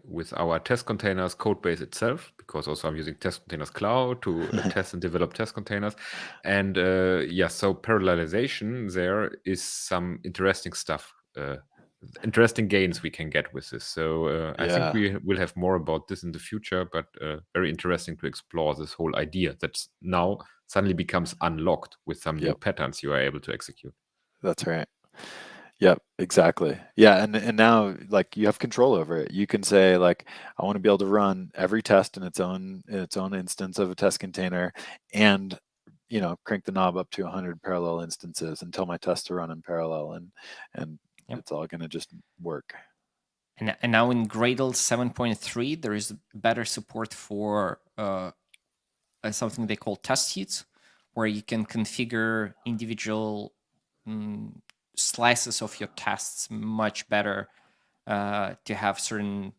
with our test containers code base itself, because also I'm using test containers cloud to test and develop test containers, and so parallelization, there is some interesting stuff, interesting gains we can get with this. So I think we will have more about this in the future, but very interesting to explore this whole idea that now suddenly becomes unlocked with some new patterns you are able to execute.
That's right. Yep, exactly. Yeah, and now like you have control over it. You can say like, I want to be able to run every test in its own instance of a test container, and crank the knob up to 100 parallel instances and tell my tests to run in parallel, and it's all going to just work.
And now in Gradle 7.3, there is better support for something they call test suites, where you can configure individual slices of your tests much better to have certain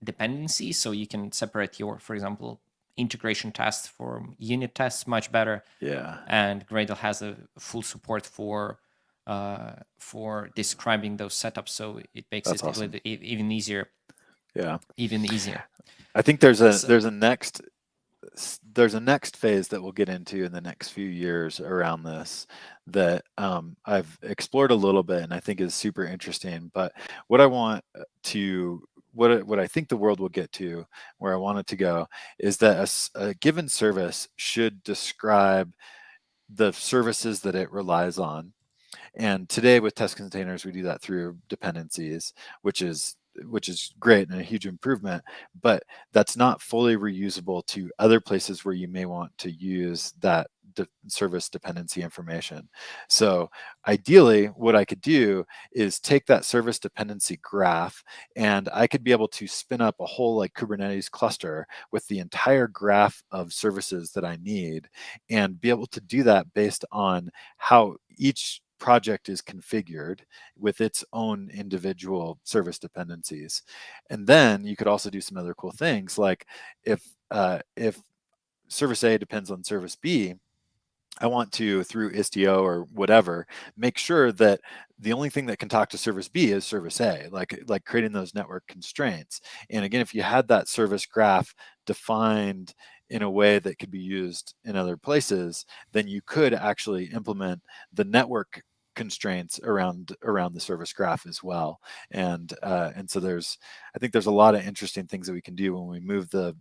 dependencies. So you can separate your, for example, integration tests from unit tests much better.
Yeah.
And Gradle has a full support for for describing those setups, so it makes
That's
it
awesome.
even easier.
Yeah.
Even easier.
I think there's
So-
a next phase that we'll get into in the next few years around this that I've explored a little bit and I think is super interesting. But what I want to what I think the world will get to, where I want it to go, is that a given service should describe the services that it relies on. And today with test containers, we do that through dependencies, which is great and a huge improvement, but that's not fully reusable to other places where you may want to use that service dependency information. So ideally, what I could do is take that service dependency graph, and I could be able to spin up a whole like Kubernetes cluster with the entire graph of services that I need, and be able to do that based on how each project is configured with its own individual service dependencies. And then you could also do some other cool things, like if service A depends on service B, I want to, through Istio or whatever, make sure that the only thing that can talk to service B is service A, like creating those network constraints. And again, if you had that service graph defined in a way that could be used in other places, then you could actually implement the network constraints around the service graph as well. And so I think there's a lot of interesting things that we can do when we move the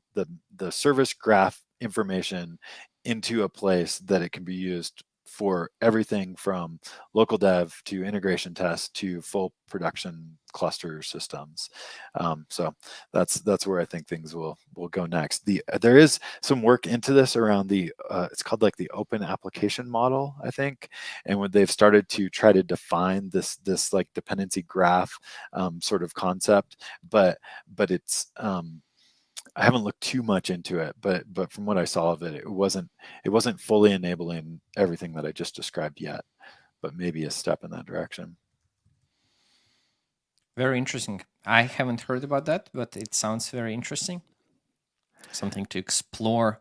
service graph information into a place that it can be used for everything from local dev to integration test to full production cluster systems. So that's where I think things will go next. There is some work into this around the it's called like the open application model, I think, and when they've started to try to define this like dependency graph sort of concept, but it's I haven't looked too much into it, but from what I saw of it, it wasn't fully enabling everything that I just described yet, but maybe a step in that direction.
Very interesting. I haven't heard about that, but it sounds very interesting. Something to explore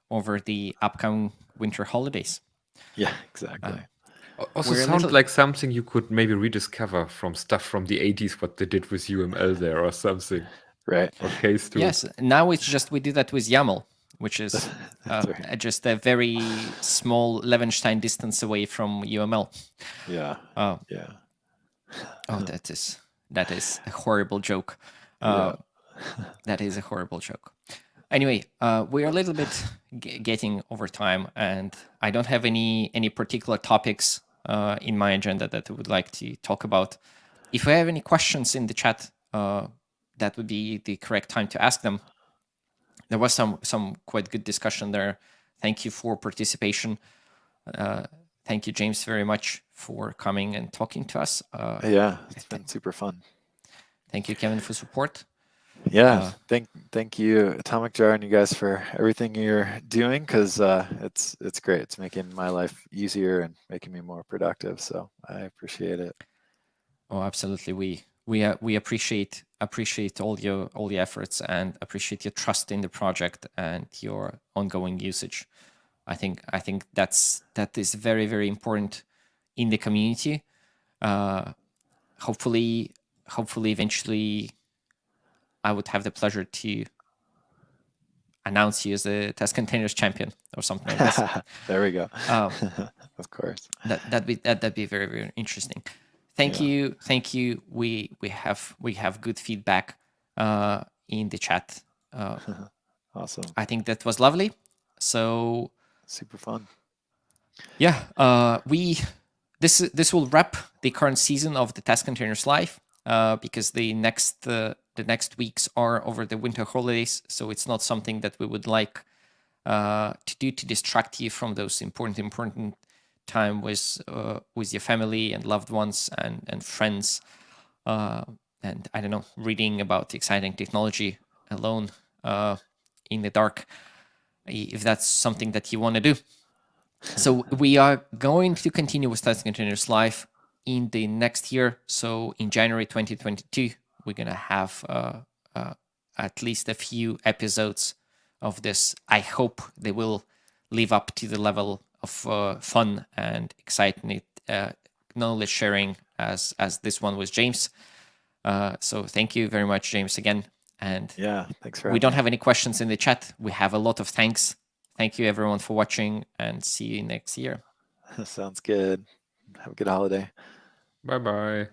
over the upcoming winter holidays.
Yeah, exactly.
Also
We're a
sounds
little-
like something you could maybe rediscover from stuff from the 80s, what they did with UML there or something.
Right.
Or case tools.
Yes, now it's just we do that with YAML, which is
That's right.
just a very small Levenstein distance away from UML.
Yeah.
Yeah. Oh, that is a horrible joke.
Yeah.
That is a horrible joke. Anyway, we are a little bit getting over time, and I don't have any particular topics in my agenda that I would like to talk about. If you have any questions in the chat, that would be the correct time to ask them. There was some quite good discussion there. Thank you for participation. Thank you, James, very much for coming and talking to us.
Yeah, it's been super fun.
Thank you, Kevin, for support.
Yeah, thank you, Atomic Jar, and you guys for everything you're doing, because it's great. It's making my life easier and making me more productive. So I appreciate it.
Oh, absolutely. We appreciate all your efforts and appreciate your trust in the project and your ongoing usage. I think that is very, very important in the community. Hopefully eventually I would have the pleasure to announce you as a Testcontainers champion or something like this.
There we go. Of course.
That'd be very, very interesting. Thank you. We have good feedback in the chat.
Awesome.
I think that was lovely. So
super fun.
Yeah, this will wrap the current season of the Testcontainers Live because the next weeks are over the winter holidays. So it's not something that we would like to do to distract you from those important time with your family and loved ones and friends, and I don't know, reading about exciting technology alone in the dark, if that's something that you want to do. So we are going to continue with Testcontainers Live in the next year. So in January 2022, we're gonna have at least a few episodes of this. I hope they will live up to the level of fun and excitement knowledge sharing as this one was James. So thank you very much, James, again. And
Yeah, thanks for
we
having
don't
me.
have any questions in the chat. We have a lot of thanks. Thank you, everyone, for watching, and see you next year.
Sounds good. Have a good holiday.
Bye bye.